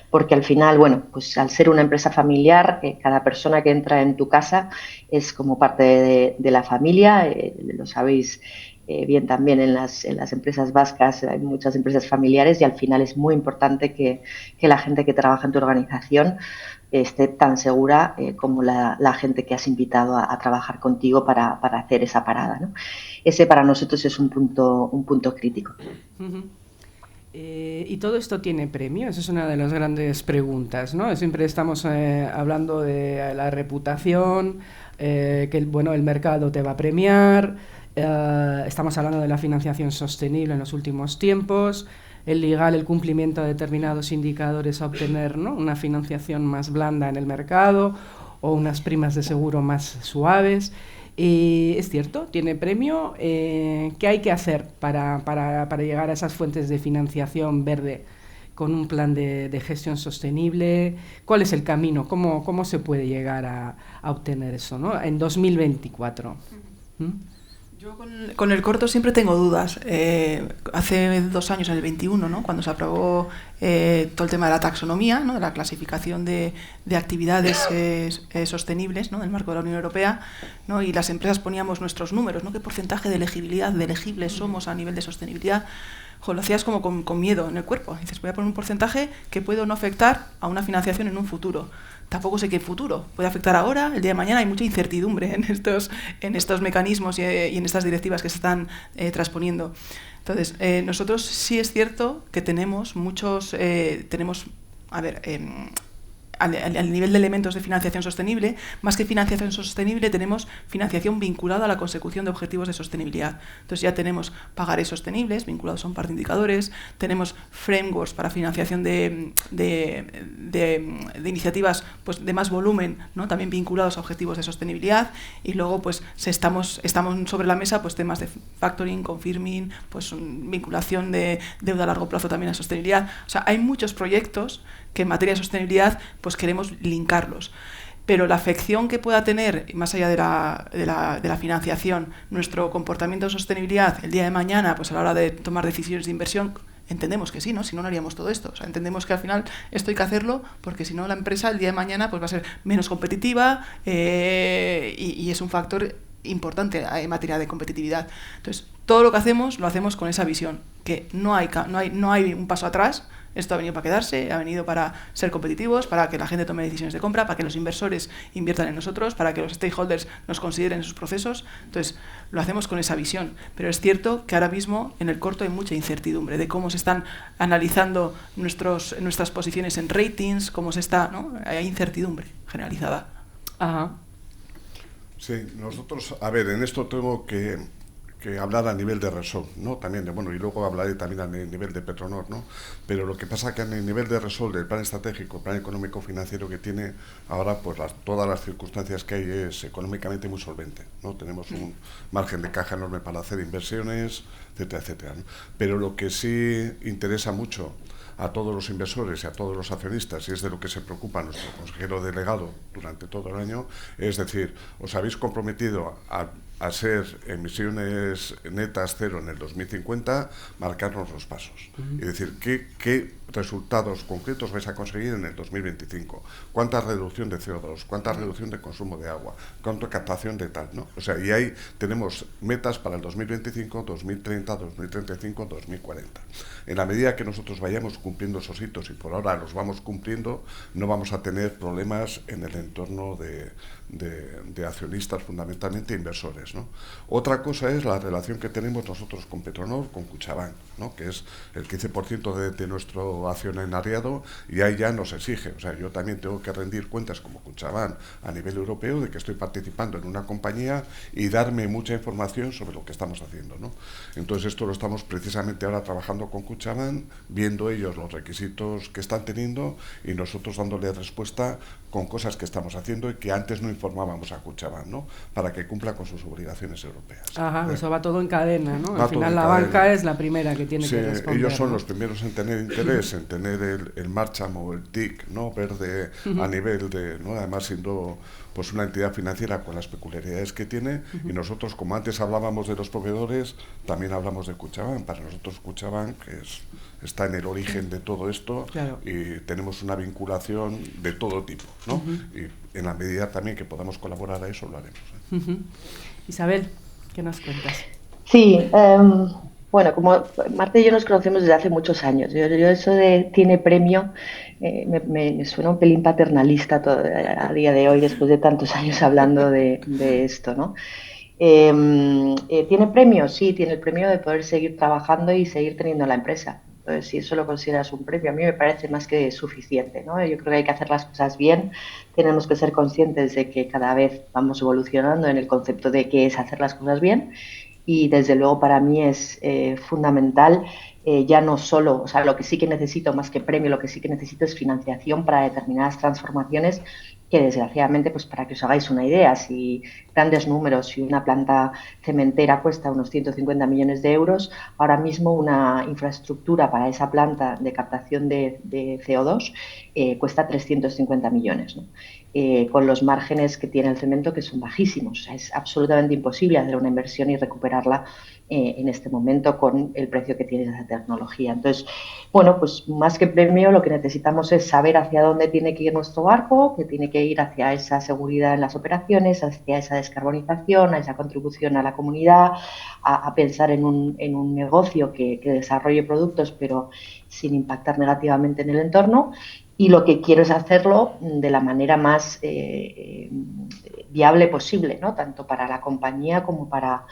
Porque al final, bueno, pues al ser una empresa familiar, cada persona que entra en tu casa es como parte de la familia. Lo sabéis bien también en las empresas vascas, hay muchas empresas familiares, y al final es muy importante que la gente que trabaja en tu organización esté tan segura como la gente que has invitado a trabajar contigo para hacer esa parada, ¿no? Ese para nosotros es un punto crítico. ¿Y todo esto tiene premio? Esa es una de las grandes preguntas, ¿no? Siempre estamos hablando de la reputación, que el mercado te va a premiar, estamos hablando de la financiación sostenible en los últimos tiempos, el cumplimiento de determinados indicadores a obtener, ¿no?, una financiación más blanda en el mercado o unas primas de seguro más suaves. ¿Es cierto? ¿Tiene premio? ¿Qué hay que hacer para llegar a esas fuentes de financiación verde con un plan de gestión sostenible? ¿Cuál es el camino? ¿Cómo se puede llegar a obtener eso, ¿no?, en 2024? Yo con el corto siempre tengo dudas. Hace 2 años, en el 21, ¿no?, cuando se aprobó todo el tema de la taxonomía, ¿no?, de la clasificación de actividades sostenibles, ¿no?, en el marco de la Unión Europea, ¿no?, y las empresas poníamos nuestros números, ¿no?, qué porcentaje de elegibles somos a nivel de sostenibilidad. Lo hacías como con miedo en el cuerpo. Dices, voy a poner un porcentaje que puede o no afectar a una financiación en un futuro. Tampoco sé qué futuro puede afectar ahora, el día de mañana. Hay mucha incertidumbre en estos mecanismos y en estas directivas que se están transponiendo. Entonces, nosotros sí es cierto que tenemos al nivel de elementos de financiación sostenible, más que financiación sostenible, tenemos financiación vinculada a la consecución de objetivos de sostenibilidad. Entonces ya tenemos pagares sostenibles vinculados a un par de indicadores, tenemos frameworks para financiación de iniciativas pues, de más volumen, ¿no? También vinculados a objetivos de sostenibilidad, y luego pues estamos sobre la mesa pues temas de factoring, confirming, pues vinculación de deuda a largo plazo también a sostenibilidad. O sea, hay muchos proyectos que en materia de sostenibilidad pues queremos linkarlos. Pero la afección que pueda tener, más allá de la financiación, nuestro comportamiento de sostenibilidad el día de mañana, pues a la hora de tomar decisiones de inversión, entendemos que sí, ¿no? Si no, no haríamos todo esto. O sea, entendemos que al final esto hay que hacerlo porque si no la empresa el día de mañana pues va a ser menos competitiva y es un factor importante en materia de competitividad. Entonces, todo lo que hacemos lo hacemos con esa visión, que no hay un paso atrás. Esto ha venido para quedarse, ha venido para ser competitivos, para que la gente tome decisiones de compra, para que los inversores inviertan en nosotros, para que los stakeholders nos consideren en sus procesos. Entonces, lo hacemos con esa visión. Pero es cierto que ahora mismo, en el corto, hay mucha incertidumbre de cómo se están analizando nuestras posiciones en ratings, cómo se está, ¿no? Hay incertidumbre generalizada. Ajá. Sí, nosotros, a ver, en esto tengo que hablar a nivel de Repsol, ¿no? También, y luego hablaré también a nivel de Petronor, ¿no? Pero lo que pasa es que a nivel de Repsol, del plan estratégico, plan económico financiero que tiene ahora, pues todas las circunstancias que hay es económicamente muy solvente, ¿no? Tenemos un margen de caja enorme para hacer inversiones, etcétera, etcétera, ¿no? Pero lo que sí interesa mucho a todos los inversores y a todos los accionistas, y es de lo que se preocupa nuestro consejero delegado durante todo el año, es decir, os habéis comprometido a ser emisiones netas cero en el 2050, marcarnos los pasos. Es decir, ¿qué resultados concretos vais a conseguir en el 2025? ¿Cuánta reducción de CO2? ¿Cuánta reducción de consumo de agua? ¿Cuánta captación de tal? ¿No? O sea, y ahí tenemos metas para el 2025, 2030, 2035, 2040. En la medida que nosotros vayamos cumpliendo esos hitos, y por ahora los vamos cumpliendo, no vamos a tener problemas en el entorno de accionistas, fundamentalmente inversores, ¿no? Otra cosa es la relación que tenemos nosotros con Petronor, con Kutxabank, ¿no? Que es el 15% de nuestro accionariado, y ahí ya nos exige. O sea, yo también tengo que rendir cuentas como Kutxabank a nivel europeo de que estoy participando en una compañía y darme mucha información sobre lo que estamos haciendo, ¿no? Entonces esto lo estamos precisamente ahora trabajando con Kutxabank, viendo ellos los requisitos que están teniendo y nosotros dándole respuesta con cosas que estamos haciendo y que antes no informábamos a Kutxabank, ¿no? Para que cumpla con sus obligaciones europeas. Ajá, eso va todo en cadena, ¿no? Va Al final la banca es la primera que tiene que responder. Ellos son, ¿no?, los los primeros en tener interés, en tener el Marcham o el TIC, ¿no?, verde a nivel de, ¿no?, además siendo pues una entidad financiera con las peculiaridades que tiene, y nosotros, como antes hablábamos de los proveedores, también hablamos de Kutxabank. Para nosotros Kutxabank está en el origen de todo esto, claro, y tenemos una vinculación de todo tipo, ¿no? Y en la medida también que podamos colaborar a eso, lo haremos, ¿eh? Isabel, ¿qué nos cuentas? Sí, bueno, como Marta y yo nos conocemos desde hace muchos años. Yo eso de tiene premio me suena un pelín paternalista a día de hoy, después de tantos años hablando de esto, ¿no? ¿Tiene premio? Sí, tiene el premio de poder seguir trabajando y seguir teniendo la empresa. Entonces, si eso lo consideras un premio, a mí me parece más que suficiente, ¿no? Yo creo que hay que hacer las cosas bien, tenemos que ser conscientes de que cada vez vamos evolucionando en el concepto de qué es hacer las cosas bien, y desde luego para mí es fundamental, ya no solo, o sea, lo que sí que necesito más que premio, lo que sí que necesito es financiación para determinadas transformaciones que desgraciadamente, pues para que os hagáis una idea, si grandes números, si una planta cementera cuesta unos 150 millones de euros, ahora mismo una infraestructura para esa planta de captación de CO2 cuesta 350 millones, ¿no? Con los márgenes que tiene el cemento, que son bajísimos. O sea, es absolutamente imposible hacer una inversión y recuperarla en este momento con el precio que tiene esa tecnología. Entonces, bueno, pues más que premio, lo que necesitamos es saber hacia dónde tiene que ir nuestro barco, que tiene que ir hacia esa seguridad en las operaciones, hacia esa descarbonización, a esa contribución a la comunidad, a pensar en un negocio que desarrolle productos, pero sin impactar negativamente en el entorno. Y lo que quiero es hacerlo de la manera más viable posible, ¿no? Tanto para la compañía como para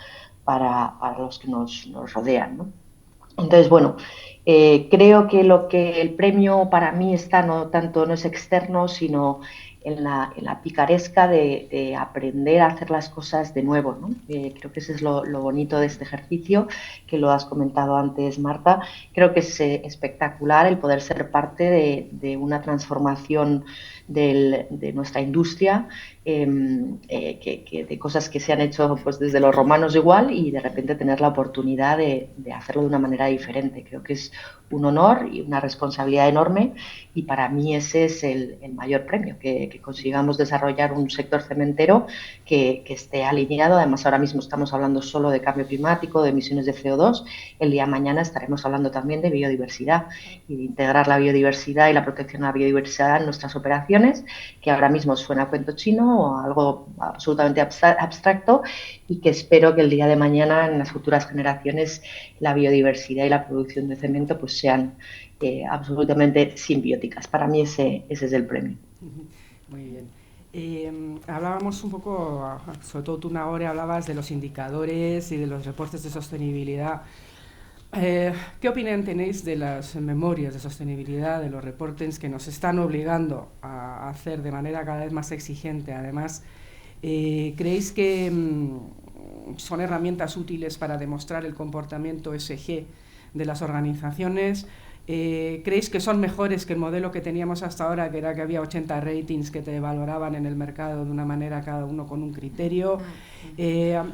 los que nos rodean, ¿no? Entonces, bueno, creo que el premio para mí está no es externo, sino en la picaresca de aprender a hacer las cosas de nuevo, ¿no? Creo que ese es lo bonito de este ejercicio, que lo has comentado antes, Marta. Creo que es espectacular el poder ser parte de una transformación de nuestra industria, de cosas que se han hecho pues, desde los romanos igual, y de repente tener la oportunidad de hacerlo de una manera diferente. Creo que es un honor y una responsabilidad enorme, y para mí ese es el mayor premio, que consigamos desarrollar un sector cementero que esté alineado. Además, ahora mismo estamos hablando solo de cambio climático, de emisiones de CO2. El día de mañana estaremos hablando también de biodiversidad y de integrar la biodiversidad y la protección a la biodiversidad en nuestras operaciones, que ahora mismo suena a cuento chino o algo absolutamente abstracto, y que espero que el día de mañana, en las futuras generaciones, la biodiversidad y la producción de cemento pues sean absolutamente simbióticas. Para mí ese es el premio. Muy bien. Hablábamos un poco, sobre todo tú, Nagore, hablabas de los indicadores y de los reportes de sostenibilidad. ¿Qué opinión tenéis de las memorias de sostenibilidad, de los reportes que nos están obligando a hacer de manera cada vez más exigente? Además, ¿creéis que son herramientas útiles para demostrar el comportamiento ESG de las organizaciones? ¿Creéis que son mejores que el modelo que teníamos hasta ahora, que era que había 80 ratings que te valoraban en el mercado de una manera, cada uno con un criterio?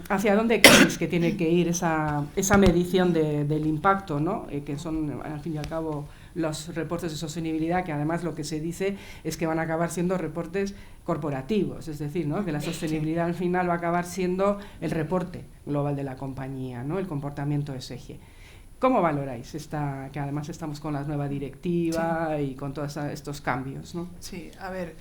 ¿Hacia dónde creéis que tiene que ir esa medición del impacto, ¿no? Que son, al fin y al cabo, los reportes de sostenibilidad, que además lo que se dice es que van a acabar siendo reportes corporativos, es decir, ¿no? Que la sostenibilidad al final va a acabar siendo el reporte global de la compañía, ¿no? El comportamiento ESG. ¿Cómo valoráis que además estamos con la nueva directiva y con todos estos cambios, ¿no? Sí, a ver,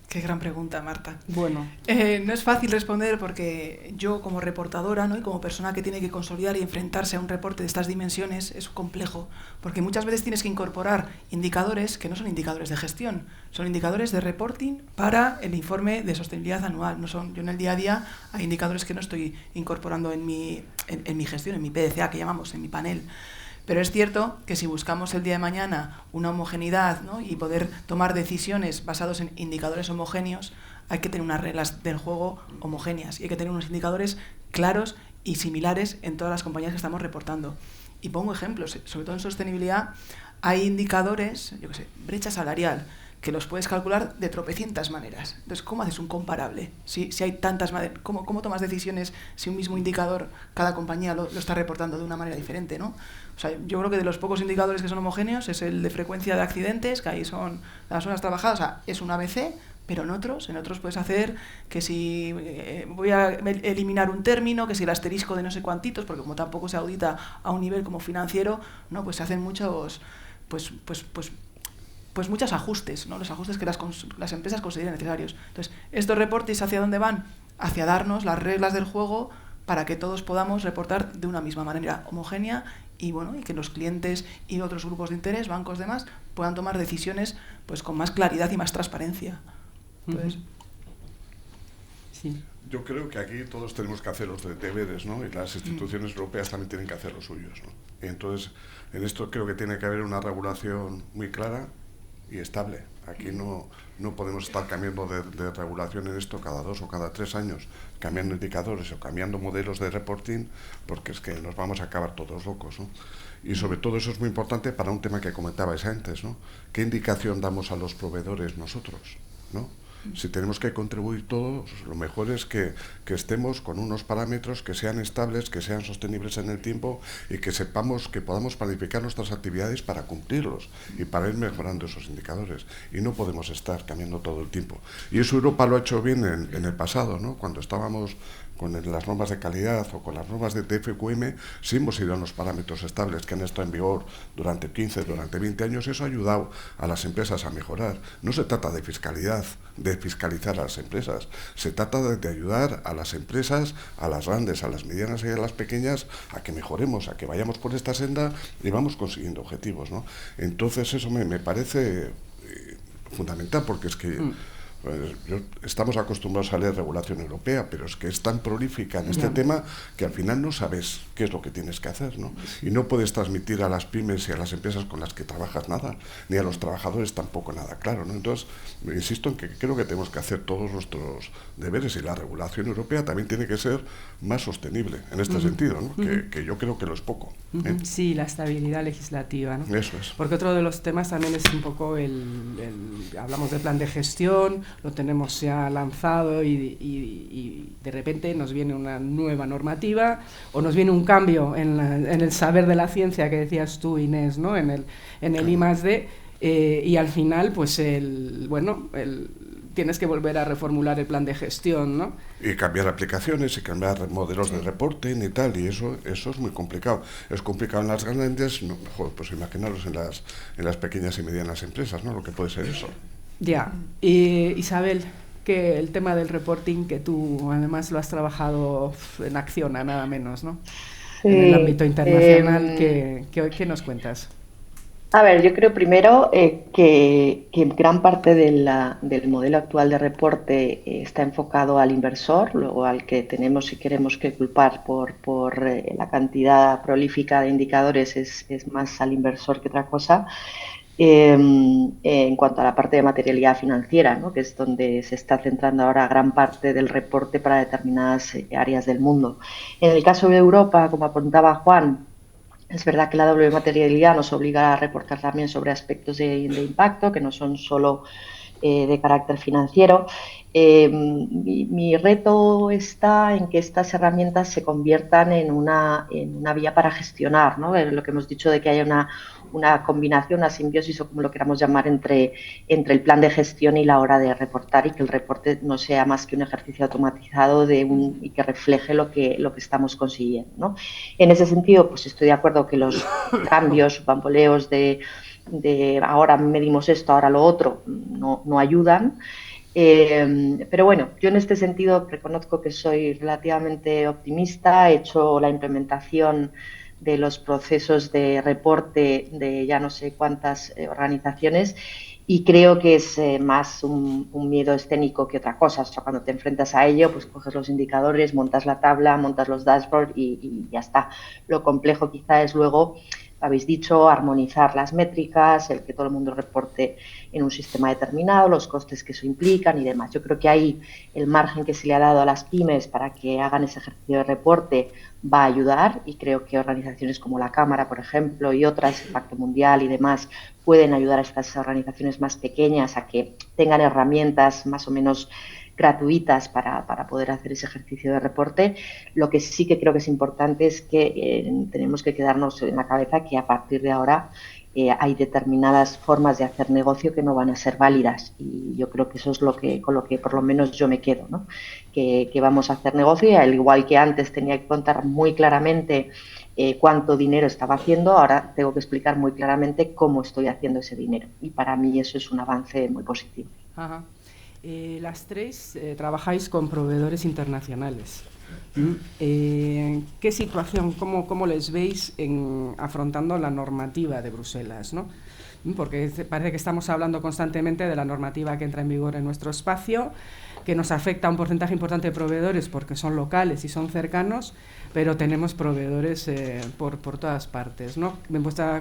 qué gran pregunta, Marta. Bueno. No es fácil responder, porque yo como reportadora, ¿no?, y como persona que tiene que consolidar y enfrentarse a un reporte de estas dimensiones, es complejo, porque muchas veces tienes que incorporar indicadores que no son indicadores de gestión, son indicadores de reporting para el informe de sostenibilidad anual. No son, yo en el día a día hay indicadores que no estoy incorporando en mi gestión, en mi PDCA, que llamamos, en mi panel. Pero es cierto que si buscamos el día de mañana una homogeneidad, ¿no?, y poder tomar decisiones basadas en indicadores homogéneos, hay que tener unas reglas del juego homogéneas y hay que tener unos indicadores claros y similares en todas las compañías que estamos reportando. Y pongo ejemplos, sobre todo en sostenibilidad, hay indicadores, yo qué sé, brecha salarial, que los puedes calcular de tropecientas maneras. Entonces, ¿cómo haces un comparable? Si hay tantas maneras, ¿cómo tomas decisiones si un mismo indicador, cada compañía lo está reportando de una manera diferente, ¿no? O sea, yo creo que de los pocos indicadores que son homogéneos es el de frecuencia de accidentes, que ahí son las horas trabajadas, o sea, es un ABC, pero en otros puedes hacer que si voy a eliminar un término, que si el asterisco de no sé cuantitos, porque como tampoco se audita a un nivel como financiero, ¿no?, pues se hacen muchos muchos ajustes, ¿no?, los ajustes que las empresas consideran necesarios. Entonces, estos reportes, ¿hacia dónde van? Hacia darnos las reglas del juego para que todos podamos reportar de una misma manera homogénea y que los clientes y otros grupos de interés, bancos, demás, puedan tomar decisiones pues con más claridad y más transparencia. Entonces, sí. Yo creo que aquí todos tenemos que hacer los deberes, ¿no? Y las instituciones europeas también tienen que hacer los suyos, ¿no? Y entonces, en esto creo que tiene que haber una regulación muy clara y estable. Aquí no podemos estar cambiando de regulación en esto cada 2 o cada 3 años, cambiando indicadores o cambiando modelos de reporting, porque es que nos vamos a acabar todos locos, ¿no? Y sobre todo eso es muy importante para un tema que comentabais antes, ¿no? ¿Qué indicación damos a los proveedores nosotros, ¿no? Si tenemos que contribuir todos, lo mejor es que estemos con unos parámetros que sean estables, que sean sostenibles en el tiempo y que sepamos que podamos planificar nuestras actividades para cumplirlos y para ir mejorando esos indicadores. Y no podemos estar cambiando todo el tiempo. Y eso Europa lo ha hecho bien en el pasado, ¿no? Cuando estábamos con las normas de calidad o con las normas de TFQM, sí hemos ido a unos parámetros estables que han estado en vigor durante 15, durante 20 años. Eso ha ayudado a las empresas a mejorar. No se trata de fiscalidad, de fiscalizar a las empresas. Se trata de ayudar a las empresas, a las grandes, a las medianas y a las pequeñas, a que mejoremos, a que vayamos por esta senda y vamos consiguiendo objetivos, ¿no? Entonces eso me parece fundamental, porque es que Estamos acostumbrados a leer regulación europea, pero es que es tan prolífica en este tema que al final no sabes qué es lo que tienes que hacer, ¿no? Y no puedes transmitir a las pymes y a las empresas con las que trabajas nada, ni a los trabajadores tampoco nada claro, ¿no? Entonces, insisto en que creo que tenemos que hacer todos nuestros deberes, y la regulación europea también tiene que ser más sostenible en este sentido, ¿no? Que yo creo que lo es poco. Sí, la estabilidad legislativa, ¿no? Eso es. Porque otro de los temas también es un poco hablamos de plan de gestión, lo tenemos ya lanzado y de repente nos viene una nueva normativa o nos viene un cambio en el saber de la ciencia que decías tú, Inés, ¿no? En el I+D, y al final pues tienes que volver a reformular el plan de gestión, ¿no? Y cambiar aplicaciones y cambiar modelos de reporting y tal, y eso es muy complicado. Es complicado en las grandes, no, pues imaginaros en las pequeñas y medianas empresas, ¿no? Lo que puede ser eso. Ya. Y Isabel, que el tema del reporting, que tú además lo has trabajado en Acciona, nada menos, ¿no? Sí, en el ámbito internacional, ¿qué nos cuentas? A ver, yo creo primero que gran parte del modelo actual de reporte está enfocado al inversor, luego al que tenemos y queremos que culpar por la cantidad prolífica de indicadores es más al inversor que otra cosa. En cuanto a la parte de materialidad financiera, ¿no? Que es donde se está centrando ahora gran parte del reporte para determinadas áreas del mundo. En el caso de Europa, como apuntaba Juan, es verdad que la doble materialidad nos obliga a reportar también sobre aspectos de impacto, que no son solo de carácter financiero. Mi reto está en que estas herramientas se conviertan en una vía para gestionar, ¿no? Lo que hemos dicho de que haya una combinación, una simbiosis o como lo queramos llamar entre el plan de gestión y la hora de reportar, y que el reporte no sea más que un ejercicio automatizado y que refleje lo que estamos consiguiendo, ¿no? En ese sentido, pues estoy de acuerdo que los cambios, bamboleos de ahora medimos esto, ahora lo otro, no ayudan. Pero bueno, yo en este sentido reconozco que soy relativamente optimista. He hecho la implementación de los procesos de reporte de ya no sé cuántas organizaciones y creo que es más un miedo escénico que otra cosa. O sea, cuando te enfrentas a ello, pues coges los indicadores, montas la tabla, montas los dashboards y ya está. Lo complejo quizá es luego, habéis dicho, armonizar las métricas, el que todo el mundo reporte en un sistema determinado, los costes que eso implican y demás. Yo creo que ahí el margen que se le ha dado a las pymes para que hagan ese ejercicio de reporte va a ayudar, y creo que organizaciones como la Cámara, por ejemplo, y otras, el Pacto Mundial y demás, pueden ayudar a estas organizaciones más pequeñas a que tengan herramientas más o menos gratuitas para poder hacer ese ejercicio de reporte. Lo que sí que creo que es importante es que tenemos que quedarnos en la cabeza que a partir de ahora hay determinadas formas de hacer negocio que no van a ser válidas, y yo creo que eso es con lo que por lo menos yo me quedo, ¿no? Que vamos a hacer negocio, y al igual que antes tenía que contar muy claramente cuánto dinero estaba haciendo, ahora tengo que explicar muy claramente cómo estoy haciendo ese dinero, y para mí eso es un avance muy positivo. Ajá. Las tres trabajáis con proveedores internacionales. ¿Qué situación, cómo les veis afrontando la normativa de Bruselas, ¿no? Porque parece que estamos hablando constantemente de la normativa que entra en vigor en nuestro espacio, que nos afecta a un porcentaje importante de proveedores porque son locales y son cercanos, pero tenemos proveedores por todas partes, ¿no?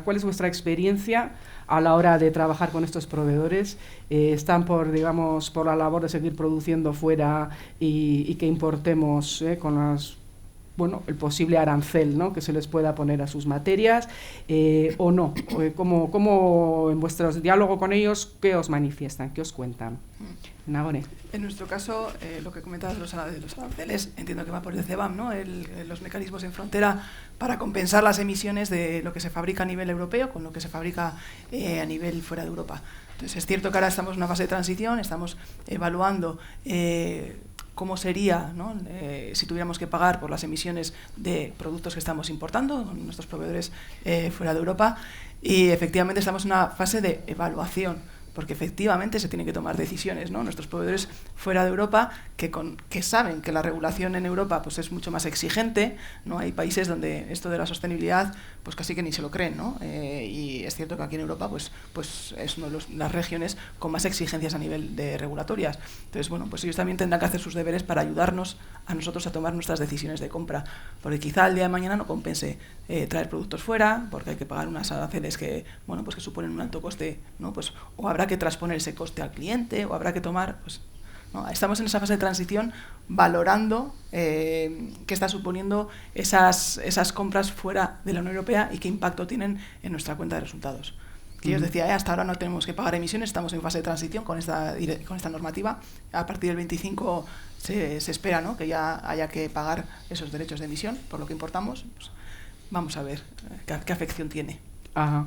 ¿Cuál es vuestra experiencia a la hora de trabajar con estos proveedores? ¿Están por la labor de seguir produciendo fuera y que importemos con el posible arancel, ¿no?, que se les pueda poner a sus materias, o no? ¿Cómo en vuestro diálogo con ellos, qué os manifiestan, qué os cuentan? Nagore. En nuestro caso, lo que comentabas de los aranceles, entiendo que va por el CBAM, ¿no? Los mecanismos en frontera para compensar las emisiones de lo que se fabrica a nivel europeo con lo que se fabrica a nivel fuera de Europa. Entonces, es cierto que ahora estamos en una fase de transición, estamos evaluando cómo sería, ¿no?, si tuviéramos que pagar por las emisiones de productos que estamos importando con nuestros proveedores fuera de Europa, y efectivamente estamos en una fase de evaluación porque efectivamente se tienen que tomar decisiones, ¿no? Nuestros proveedores fuera de Europa que saben que la regulación en Europa pues es mucho más exigente, ¿no? Hay países donde esto de la sostenibilidad pues casi que ni se lo creen, ¿no? Y es cierto que aquí en Europa pues es una de las regiones con más exigencias a nivel de regulatorias. Entonces, bueno, pues ellos también tendrán que hacer sus deberes para ayudarnos a nosotros a tomar nuestras decisiones de compra, porque quizá el día de mañana no compense traer productos fuera, porque hay que pagar unas aranceles que, bueno, pues que suponen un alto coste, ¿no? Pues o habrá que transponer ese coste al cliente, o habrá que tomar, pues, ¿no? Estamos en esa fase de transición valorando qué está suponiendo esas compras fuera de la Unión Europea y qué impacto tienen en nuestra cuenta de resultados. Que yo os decía, hasta ahora no tenemos que pagar emisiones, estamos en fase de transición con esta normativa. A partir del 25 se espera, ¿no?, que ya haya que pagar esos derechos de emisión por lo que importamos. Pues vamos a ver qué afección tiene. Ajá.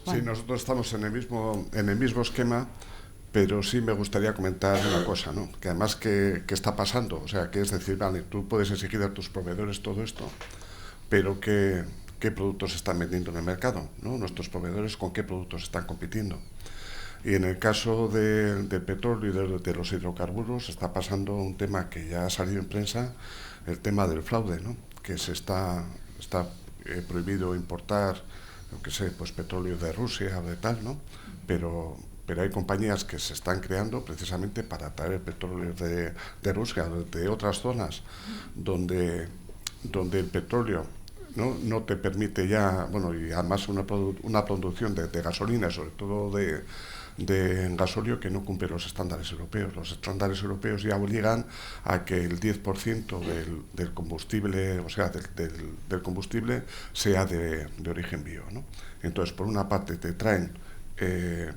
Sí, nosotros estamos en el mismo esquema, pero sí me gustaría comentar una cosa, ¿no? Que además que está pasando, o sea, que es decir, vale, tú puedes exigir a tus proveedores todo esto, pero ¿qué productos están vendiendo en el mercado, ¿no? Nuestros proveedores, ¿con qué productos están compitiendo? Y en el caso del petróleo y de los hidrocarburos está pasando un tema que ya ha salido en prensa, el tema del fraude, ¿no? Que está prohibido importar, yo qué sé, pues petróleo de Rusia o de tal, ¿no? Pero hay compañías que se están creando precisamente para traer el petróleo de Rusia o de otras zonas donde el petróleo no te permite ya, bueno, y además una producción de gasolina, sobre todo de gasóleo, que no cumple los estándares europeos. Los estándares europeos ya obligan a que el 10% del combustible, o sea, del combustible sea de origen bio, ¿no? Entonces, por una parte te traen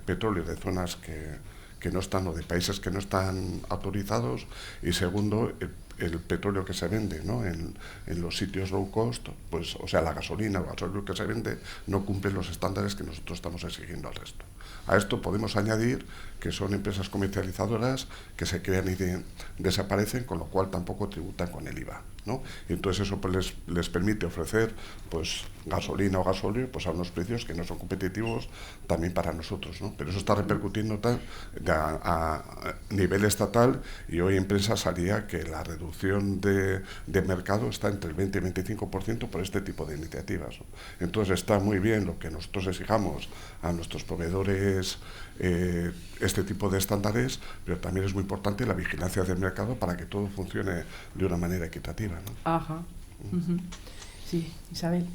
petróleo de zonas que no están, o de países que no están autorizados, y segundo, el petróleo que se vende, ¿no?, en los sitios low cost, pues, o sea, la gasolina o el gasóleo que se vende no cumple los estándares que nosotros estamos exigiendo al resto. A esto podemos añadir que son empresas comercializadoras que se crean y desaparecen, con lo cual tampoco tributan con el IVA, ¿no? Y entonces eso pues les permite ofrecer pues gasolina o gasóleo pues a unos precios que no son competitivos también para nosotros, ¿no? Pero eso está repercutiendo a nivel estatal, y hoy en prensa salía que la reducción de mercado está entre el 20 y 25% por este tipo de iniciativas, ¿no? Entonces está muy bien lo que nosotros exijamos a nuestros proveedores, este tipo de estándares, pero también es muy importante la vigilancia del mercado para que todo funcione de una manera equitativa, ¿no? Ajá. Uh-huh. Sí, Isabel.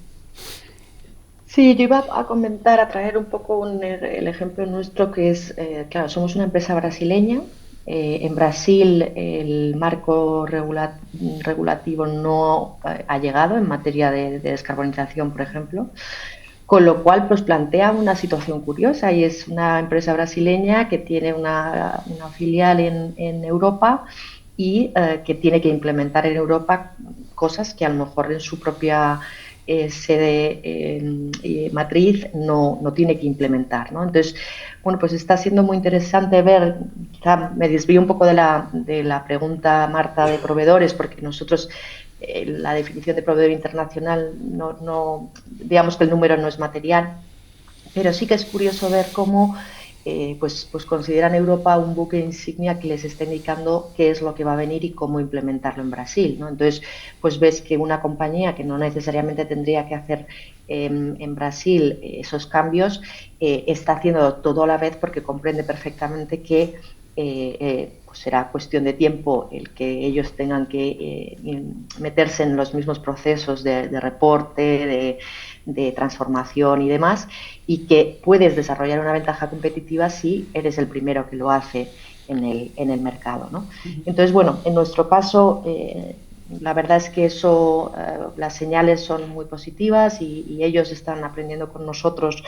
Sí, yo iba a comentar, a traer un poco el ejemplo nuestro, que es, claro, somos una empresa brasileña. En Brasil el marco regulativo no ha llegado en materia de descarbonización, por ejemplo. Con lo cual, pues plantea una situación curiosa, y es una empresa brasileña que tiene una filial en Europa y que tiene que implementar en Europa cosas que a lo mejor en su propia sede matriz no tiene que implementar, ¿no? Entonces, bueno, pues está siendo muy interesante ver, quizá me desvío un poco de la pregunta, Marta, de proveedores, porque nosotros la definición de proveedor internacional no digamos que el número no es material, pero sí que es curioso ver cómo pues consideran Europa un buque insignia que les está indicando qué es lo que va a venir y cómo implementarlo en Brasil, ¿no? Entonces, pues ves que una compañía que no necesariamente tendría que hacer en Brasil esos cambios está haciendo todo a la vez, porque comprende perfectamente que pues será cuestión de tiempo el que ellos tengan que meterse en los mismos procesos de reporte, de transformación y demás, y que puedes desarrollar una ventaja competitiva si eres el primero que lo hace en el mercado, ¿no? Entonces, bueno, en nuestro caso la verdad es que eso, las señales son muy positivas, y ellos están aprendiendo con nosotros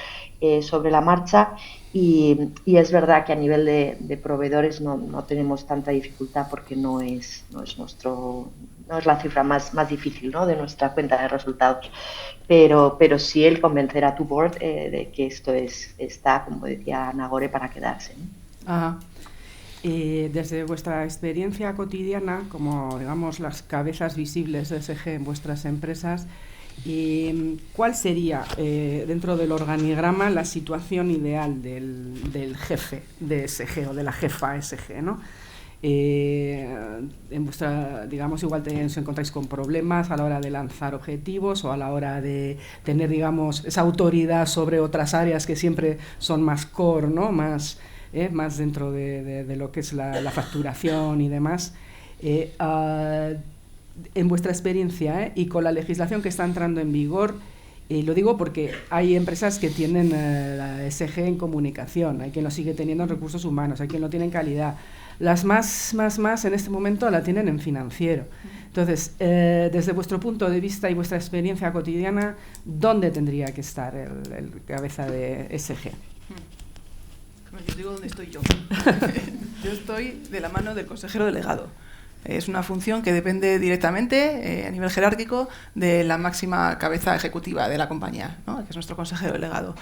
sobre la marcha, y es verdad que a nivel de proveedores no tenemos tanta dificultad, porque no es la cifra más difícil, ¿no?, de nuestra cuenta de resultados, pero sí el convencer a tu board de que esto está, como decía Nagore, para quedarse, ¿no? Ajá. Desde vuestra experiencia cotidiana, como digamos las cabezas visibles de SG en vuestras empresas, ¿Cuál sería, dentro del organigrama, la situación ideal del jefe de SG o de la jefa SG, ¿no? En vuestra, digamos, igual os encontráis con problemas a la hora de lanzar objetivos o a la hora de tener, digamos, esa autoridad sobre otras áreas que siempre son más core, ¿no? Más dentro de lo que es la facturación y demás. En vuestra experiencia y con la legislación que está entrando en vigor, lo digo porque hay empresas que tienen la SG en comunicación, hay quien lo sigue teniendo en recursos humanos, hay quien lo tiene en calidad. Las más en este momento la tienen en financiero. Entonces, desde vuestro punto de vista y vuestra experiencia cotidiana, ¿dónde tendría que estar el cabeza de SG? Yo digo dónde estoy yo. Yo estoy de la mano del consejero delegado. Es una función que depende directamente, a nivel jerárquico, de la máxima cabeza ejecutiva de la compañía, ¿no? Que es nuestro consejero delegado.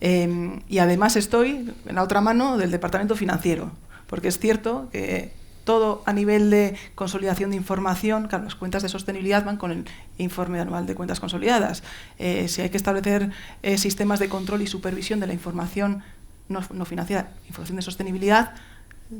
Y además estoy en la otra mano del departamento financiero, porque es cierto que todo a nivel de consolidación de información, claro, las cuentas de sostenibilidad van con el informe anual de cuentas consolidadas. Si hay que establecer sistemas de control y supervisión de la información no financiera, información de sostenibilidad,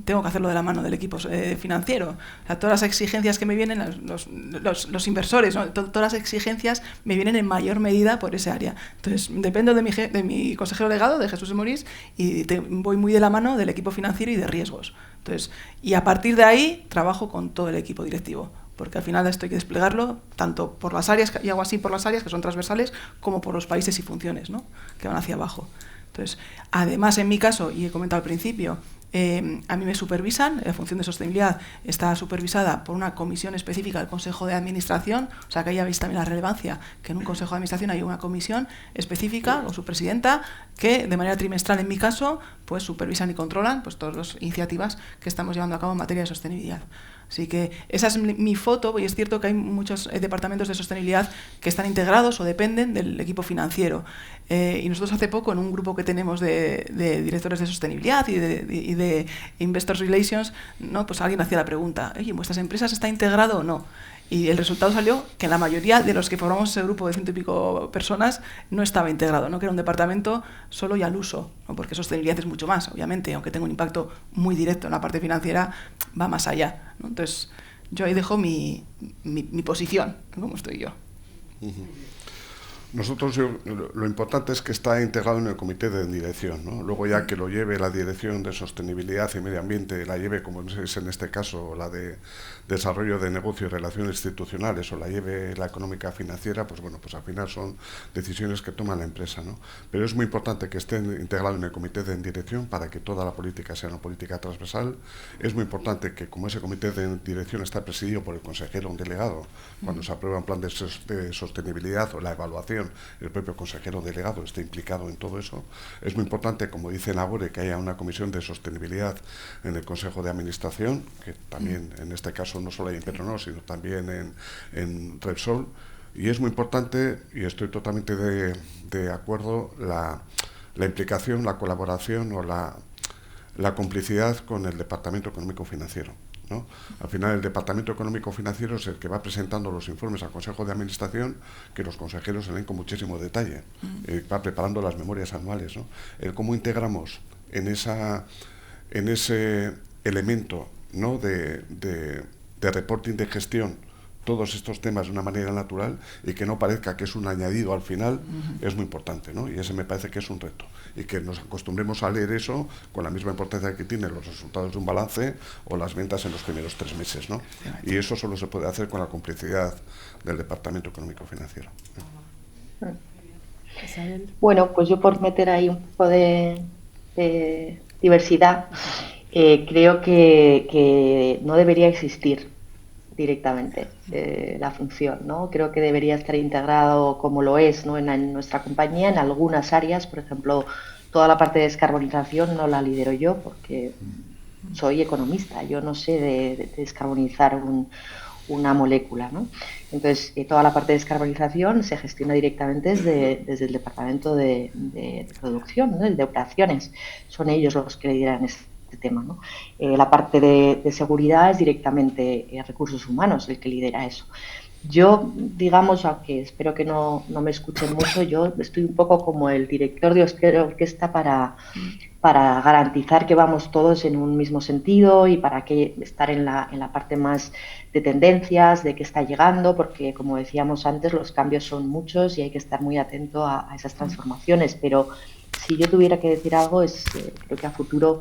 tengo que hacerlo de la mano del equipo financiero. O sea, todas las exigencias que me vienen, los inversores, ¿no? Todas las exigencias me vienen en mayor medida por ese área. Entonces, dependo de mi consejero delegado, de Jesús Morís, y voy muy de la mano del equipo financiero y de riesgos. Entonces, y a partir de ahí, trabajo con todo el equipo directivo, porque al final esto hay que desplegarlo tanto por las áreas, y hago así por las áreas que son transversales, como por los países y funciones, ¿no? Que van hacia abajo. Entonces, además, en mi caso, y he comentado al principio, a mí me supervisan, la función de sostenibilidad está supervisada por una comisión específica del Consejo de Administración, o sea que ahí habéis también la relevancia, que en un Consejo de Administración hay una comisión específica, con su presidenta, que de manera trimestral, en mi caso, pues supervisan y controlan pues todas las iniciativas que estamos llevando a cabo en materia de sostenibilidad. Así que esa es mi foto, y es cierto que hay muchos departamentos de sostenibilidad que están integrados o dependen del equipo financiero. Y nosotros hace poco, en un grupo que tenemos de directores de sostenibilidad y de Investors Relations, ¿no? Pues alguien hacía la pregunta, oye, ¿en vuestras empresas está integrado o no? Y el resultado salió que la mayoría de los que formamos ese grupo de 100 y pico personas no estaba integrado, ¿no? Que era un departamento solo y al uso, ¿no? Porque sostenibilidad es mucho más, obviamente, aunque tenga un impacto muy directo en la parte financiera, va más allá, ¿no? Entonces, yo ahí dejo mi posición, como estoy yo. Nosotros lo importante es que está integrado en el comité de dirección, ¿no? Luego ya que lo lleve la dirección de sostenibilidad y medio ambiente, la lleve, como es en este caso, la de desarrollo de negocio y relaciones institucionales, o la lleve la económica financiera, pues bueno, pues al final son decisiones que toma la empresa, ¿no? Pero es muy importante que esté integrado en el comité de dirección para que toda la política sea una política transversal. Es muy importante que, como ese comité de dirección está presidido por el consejero, un delegado, cuando se aprueba un plan de sostenibilidad o la evaluación, el propio consejero delegado esté implicado en todo eso. Es muy importante, como dice Nagore, que haya una comisión de sostenibilidad en el Consejo de Administración, que también en este caso no solo hay en Petronor, sino también en Repsol. Y es muy importante, y estoy totalmente de acuerdo, la implicación, la colaboración o la complicidad con el Departamento Económico Financiero, ¿no? Al final el Departamento Económico Financiero es el que va presentando los informes al Consejo de Administración, que los consejeros leen con muchísimo detalle, va preparando las memorias anuales, ¿no? El cómo integramos en ese elemento, ¿no? de reporting de gestión todos estos temas de una manera natural y que no parezca que es un añadido al final, es muy importante, ¿no? Y ese me parece que es un reto, y que nos acostumbremos a leer eso con la misma importancia que tienen los resultados de un balance o las ventas en los primeros 3 meses, ¿no? Y eso solo se puede hacer con la complicidad del Departamento Económico Financiero. Bueno, pues yo, por meter ahí un poco de diversidad, creo que no debería existir directamente la función, ¿no? Creo que debería estar integrado, como lo es, ¿no? en nuestra compañía, en algunas áreas. Por ejemplo, toda la parte de descarbonización no la lidero yo, porque soy economista, yo no sé de descarbonizar una molécula, ¿no? Entonces, toda la parte de descarbonización se gestiona directamente desde el departamento de producción, ¿no? El de operaciones. Son ellos los que lideran este tema, ¿no? La parte de seguridad es directamente recursos humanos el que lidera eso. Yo, digamos, aunque espero que no me escuchen mucho, yo estoy un poco como el director de orquesta para garantizar que vamos todos en un mismo sentido y para que estar en la parte más de tendencias, de qué está llegando, porque como decíamos antes, los cambios son muchos y hay que estar muy atento a esas transformaciones. Pero si yo tuviera que decir algo, creo que a futuro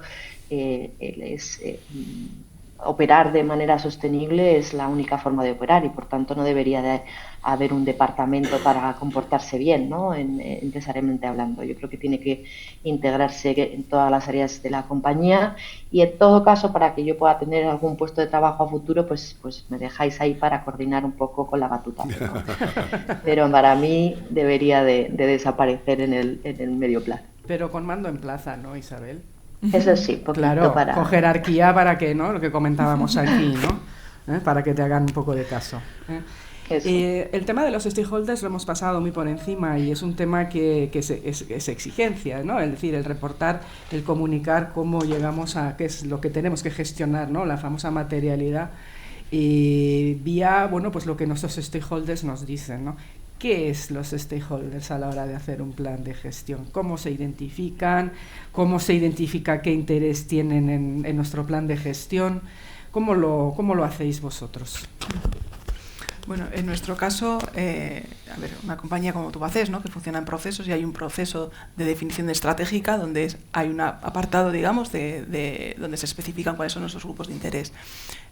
operar de manera sostenible es la única forma de operar y por tanto no debería de haber un departamento para comportarse bien, ¿no? Empresarialmente hablando. Yo creo que tiene que integrarse en todas las áreas de la compañía y en todo caso para que yo pueda tener algún puesto de trabajo a futuro, pues me dejáis ahí para coordinar un poco con la batuta, ¿no? Pero para mí debería de desaparecer en el medio plazo. Pero con mando en plaza, ¿no, Isabel? Eso sí, poquito claro, para... con jerarquía para que, ¿no? Lo que comentábamos aquí, ¿no? Para que te hagan un poco de caso. El tema de los stakeholders lo hemos pasado muy por encima y es un tema que es exigencia, ¿no? Es decir, el reportar, el comunicar cómo llegamos a qué es lo que tenemos que gestionar, ¿no? La famosa materialidad y vía, bueno, pues lo que nuestros stakeholders nos dicen, ¿no? ¿Qué es los stakeholders a la hora de hacer un plan de gestión? ¿Cómo se identifican? ¿Cómo se identifica qué interés tienen en nuestro plan de gestión? ¿Cómo lo hacéis vosotros? Bueno, en nuestro caso, una compañía como Tubacex, ¿no? Que funciona en procesos y hay un proceso de definición estratégica donde hay un apartado, digamos, de donde se especifican cuáles son nuestros grupos de interés,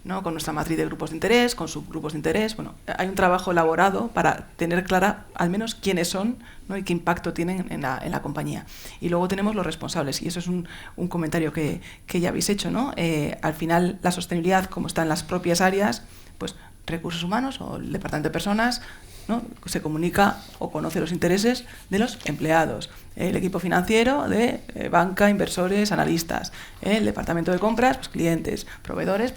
¿no? Con nuestra matriz de grupos de interés, con subgrupos de interés. Bueno, hay un trabajo elaborado para tener clara al menos quiénes son, ¿no? Y qué impacto tienen en la compañía. Y luego tenemos los responsables, y eso es un comentario que ya habéis hecho, ¿no? Al final, la sostenibilidad, como está en las propias áreas, pues recursos humanos o el departamento de personas, ¿no? Se comunica o conoce los intereses de los empleados, el equipo financiero de banca, inversores, analistas, el departamento de compras, pues clientes, proveedores.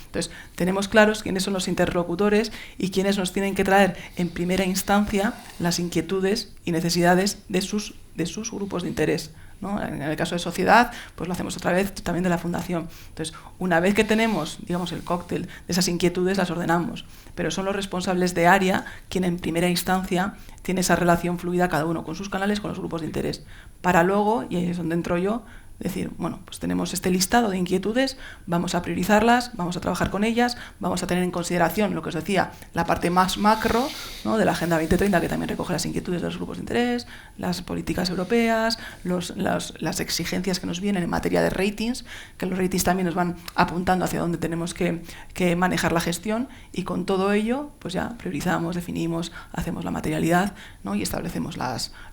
Entonces, tenemos claros quiénes son los interlocutores y quiénes nos tienen que traer en primera instancia las inquietudes y necesidades de sus grupos de interés, ¿no? En el caso de sociedad, pues lo hacemos otra vez también de la fundación. Entonces, una vez que tenemos, digamos, el cóctel de esas inquietudes, las ordenamos. Pero son los responsables de área quien en primera instancia tiene esa relación fluida cada uno con sus canales, con los grupos de interés. Para luego, y ahí es donde entro yo, decir, bueno, pues tenemos este listado de inquietudes, vamos a priorizarlas, vamos a trabajar con ellas, vamos a tener en consideración lo que os decía, la parte más macro, ¿no? De la Agenda 2030, que también recoge las inquietudes de los grupos de interés, las políticas europeas, las exigencias que nos vienen en materia de ratings, que los ratings también nos van apuntando hacia dónde tenemos que manejar la gestión, y con todo ello, pues ya priorizamos, definimos, hacemos la materialidad, ¿no? Y establecemos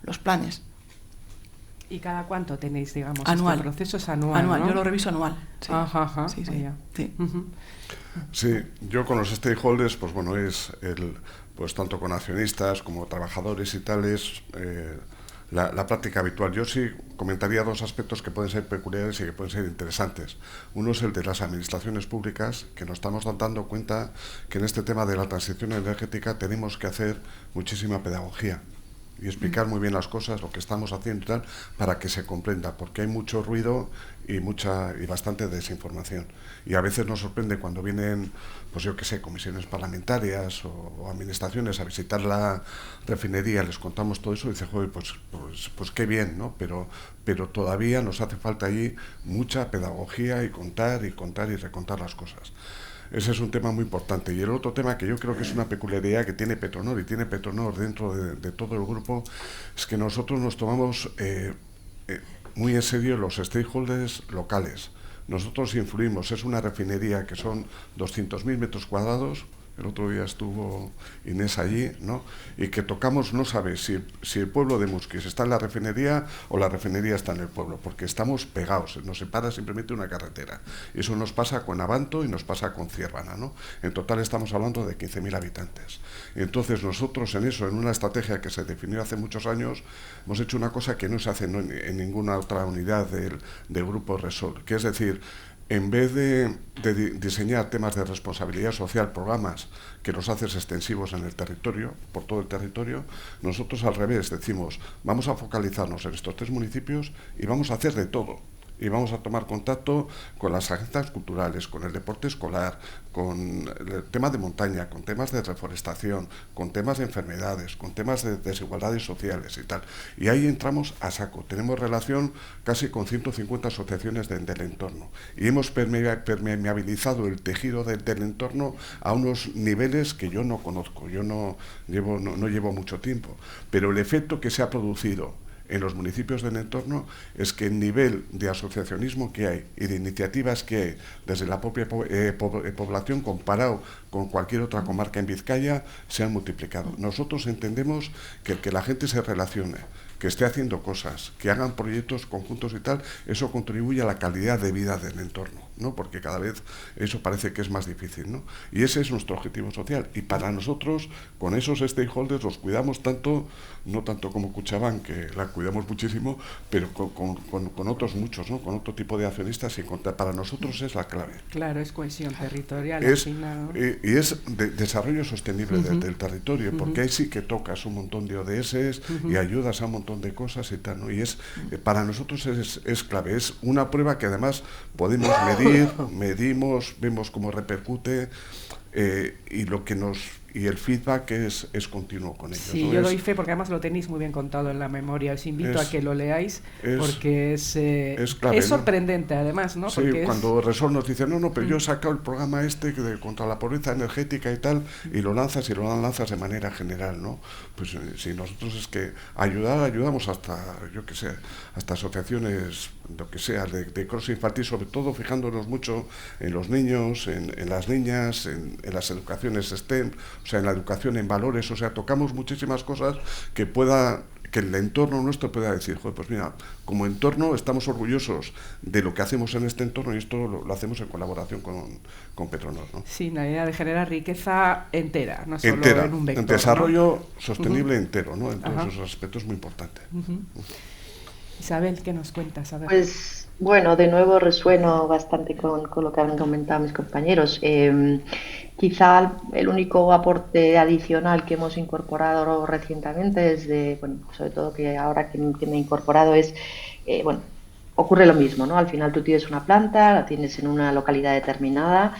los planes. ¿Y cada cuánto tenéis, digamos, anual? Este proceso es anual, ¿no? Yo lo reviso anual. Sí. Ajá. Sí. Sí. Sí, yo con los stakeholders, pues bueno, pues tanto con accionistas como trabajadores y tales, la práctica habitual. Yo sí comentaría dos aspectos que pueden ser peculiares y que pueden ser interesantes. Uno es el de las administraciones públicas, que nos estamos dando cuenta que en este tema de la transición energética tenemos que hacer muchísima pedagogía y explicar muy bien las cosas, lo que estamos haciendo y tal, para que se comprenda, porque hay mucho ruido y bastante desinformación. Y a veces nos sorprende cuando vienen, pues yo qué sé, comisiones parlamentarias o administraciones a visitar la refinería, les contamos todo eso y dicen, joder, pues qué bien, ¿no? Pero todavía nos hace falta allí mucha pedagogía y contar y recontar las cosas. Ese es un tema muy importante. Y el otro tema que yo creo que es una peculiaridad que tiene Petronor y tiene Petronor dentro de todo el grupo, es que nosotros nos tomamos muy en serio los stakeholders locales. Nosotros influimos, es una refinería que son 200.000 metros cuadrados, el otro día estuvo Inés allí, ¿no? Y que tocamos, no sabe si el pueblo de Musquis está en la refinería o la refinería está en el pueblo, porque estamos pegados, nos separa simplemente una carretera. Y eso nos pasa con Abanto y nos pasa con Ciervana, ¿no? En total estamos hablando de 15.000 habitantes. Y entonces nosotros en eso, en una estrategia que se definió hace muchos años, hemos hecho una cosa que no se hace en ninguna otra unidad del grupo Resol, que es decir, en vez de diseñar temas de responsabilidad social, programas que los haces extensivos en el territorio, por todo el territorio, nosotros al revés decimos, vamos a focalizarnos en estos 3 municipios y vamos a hacer de todo. y vamos a tomar contacto con las agencias culturales, con el deporte escolar, con el tema de montaña, con temas de reforestación, con temas de enfermedades, con temas de desigualdades sociales y tal. Y ahí entramos a saco. Tenemos relación casi con 150 asociaciones del entorno y hemos permeabilizado el tejido del entorno a unos niveles que yo no conozco, yo no llevo mucho tiempo, pero el efecto que se ha producido en los municipios del entorno es que el nivel de asociacionismo que hay y de iniciativas que hay desde la propia población comparado con cualquier otra comarca en Vizcaya se han multiplicado. Nosotros entendemos que la gente se relacione, que esté haciendo cosas, que hagan proyectos conjuntos y tal, eso contribuye a la calidad de vida del entorno, ¿no? Porque cada vez eso parece que es más difícil, ¿no? Y ese es nuestro objetivo social. Y para nosotros, con esos stakeholders, los cuidamos tanto, no tanto como Kutxabank, que la cuidamos muchísimo, pero con otros muchos, ¿no? Con otro tipo de accionistas, y para nosotros es la clave. Claro, es cohesión territorial. Es, al final, ¿no? Y es desarrollo sostenible del territorio, porque ahí sí que tocas un montón de ODS y ayudas a un montón de cosas y tal, ¿no? Y para nosotros es clave, es una prueba que además podemos medir, medimos, vemos cómo repercute, y el feedback es continuo con ellos. Sí, ¿no? yo doy fe porque además lo tenéis muy bien contado en la memoria. Os invito a que lo leáis porque clave, es sorprendente, ¿no? Además, ¿no? Sí, porque cuando Resol nos dice, no, pero yo he sacado el programa contra la pobreza energética y tal, y lo lanzas de manera general, ¿no? Pues si nosotros es que ayudamos hasta, yo qué sé, hasta asociaciones, lo que sea, de cross infantil, sobre todo fijándonos mucho en los niños, en las niñas, en las educaciones STEM, o sea, en la educación en valores, o sea, tocamos muchísimas cosas que el entorno nuestro pueda decir, joder, pues mira, como entorno estamos orgullosos de lo que hacemos en este entorno, y esto lo hacemos en colaboración con Petronor, ¿no? Sí, la idea de generar riqueza entera, no solo en un vector, en desarrollo, ¿no? Sostenible entero, ¿no? En todos esos aspectos muy importantes. Isabel, ¿qué nos cuentas? A ver. Pues bueno, de nuevo resueno bastante con lo que han comentado mis compañeros. Quizá el único aporte adicional que hemos incorporado recientemente es bueno, sobre todo que ahora que me he incorporado bueno, ocurre lo mismo, ¿no? Al final tú tienes una planta, la tienes en una localidad determinada,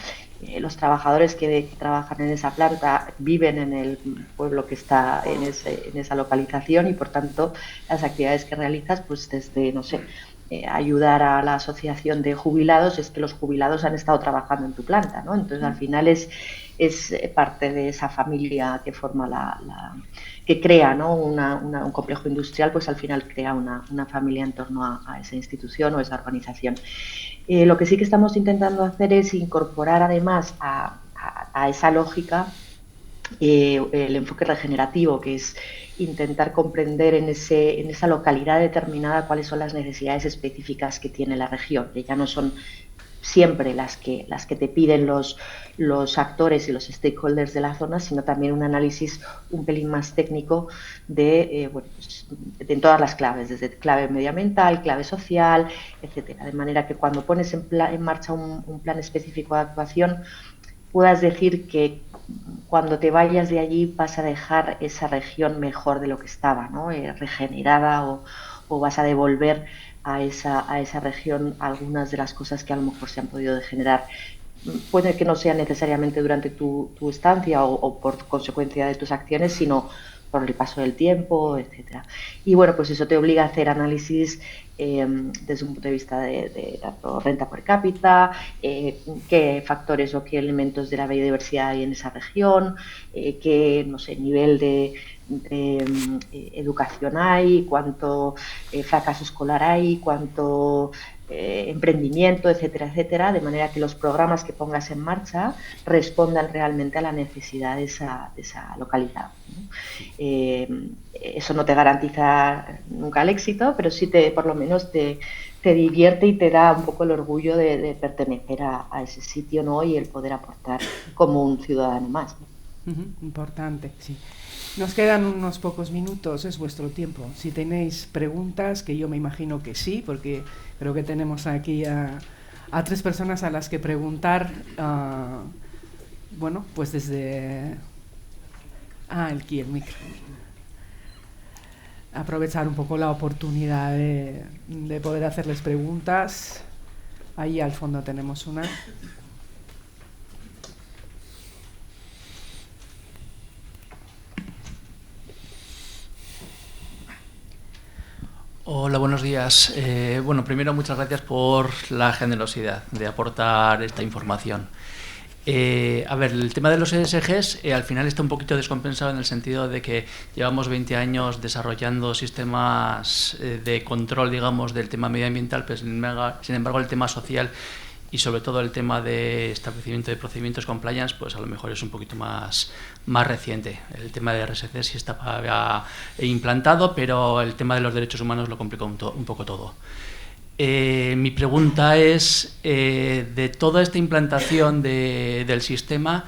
los trabajadores que trabajan en esa planta viven en el pueblo que está en esa localización, y por tanto las actividades que realizas, pues desde, no sé, ayudar a la asociación de jubilados, es que los jubilados han estado trabajando en tu planta, ¿no? Entonces al final es parte de esa familia que forma que crea, ¿no? un complejo industrial, pues al final crea una familia en torno a esa institución o esa organización. Lo que sí que estamos intentando hacer es incorporar además a esa lógica el enfoque regenerativo, que es intentar comprender en esa localidad determinada cuáles son las necesidades específicas que tiene la región, que ya no son siempre las que te piden los actores y los stakeholders de la zona, sino también un análisis un pelín más técnico de todas las claves, desde clave medioambiental, clave social, etcétera. De manera que cuando pones en marcha un plan específico de actuación, puedas decir que cuando te vayas de allí vas a dejar esa región mejor de lo que estaba, ¿no? Regenerada, o vas a devolver a esa región algunas de las cosas que a lo mejor se han podido degenerar. Puede que no sea necesariamente durante tu estancia o por consecuencia de tus acciones, sino por el paso del tiempo, etcétera. Y bueno, pues eso te obliga a hacer análisis desde un punto de vista de tanto renta per cápita, qué factores o qué elementos de la biodiversidad hay en esa región, qué, no sé, nivel de educación hay, cuánto fracaso escolar hay, cuánto emprendimiento, etcétera, etcétera, de manera que los programas que pongas en marcha respondan realmente a la necesidad de esa localidad, ¿no? Eso no te garantiza nunca el éxito, pero sí por lo menos te divierte y te da un poco el orgullo de pertenecer a ese sitio, ¿no? Y el poder aportar como un ciudadano más, ¿no? Importante, sí. Nos quedan unos pocos minutos, es vuestro tiempo. Si tenéis preguntas, que yo me imagino que sí, porque creo que tenemos aquí a 3 personas a las que preguntar. Bueno, pues desde... el micro. aprovechar un poco la oportunidad de poder hacerles preguntas. Ahí al fondo tenemos una. Hola, buenos días. Bueno, primero muchas gracias por la generosidad de aportar esta información. A ver, el tema de los ESGs al final está un poquito descompensado en el sentido de que llevamos 20 años desarrollando sistemas de control, digamos, del tema medioambiental, pero sin embargo el tema social y sobre todo el tema de establecimiento de procedimientos compliance, pues a lo mejor es un poquito más reciente. El tema de RSC sí estaba implantado, pero el tema de los derechos humanos lo complicó un poco todo. Mi pregunta es, de toda esta implantación del sistema,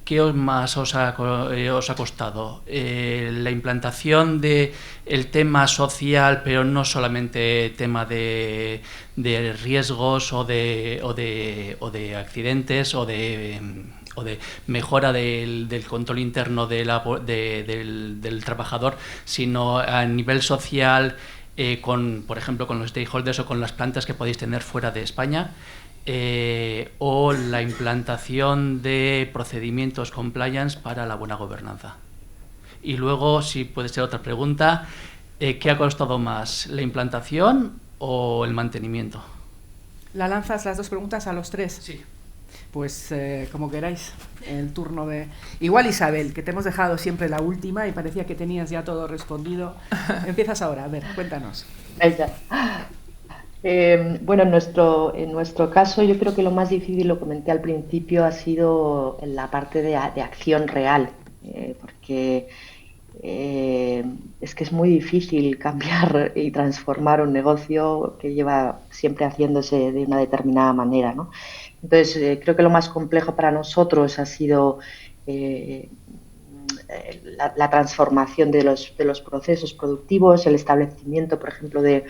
¿qué más os ha costado? La implantación del tema social, pero no solamente tema de riesgos o de accidentes o de mejora del control interno del trabajador, sino a nivel social, por ejemplo, con los stakeholders o con las plantas que podéis tener fuera de España, o la implantación de procedimientos compliance para la buena gobernanza. Y luego, si puede ser otra pregunta, ¿qué ha costado más, la implantación o el mantenimiento? ¿La lanzas las dos preguntas a los tres? Sí. Pues como queráis, el turno de... Igual Isabel, que te hemos dejado siempre la última y parecía que tenías ya todo respondido. Empiezas ahora, a ver, cuéntanos. Bueno, en nuestro caso yo creo que lo más difícil, lo comenté al principio, ha sido en la parte de acción real, porque es que es muy difícil cambiar y transformar un negocio que lleva siempre haciéndose de una determinada manera, ¿no? Entonces, creo que lo más complejo para nosotros ha sido la transformación de los procesos productivos, el establecimiento, por ejemplo, de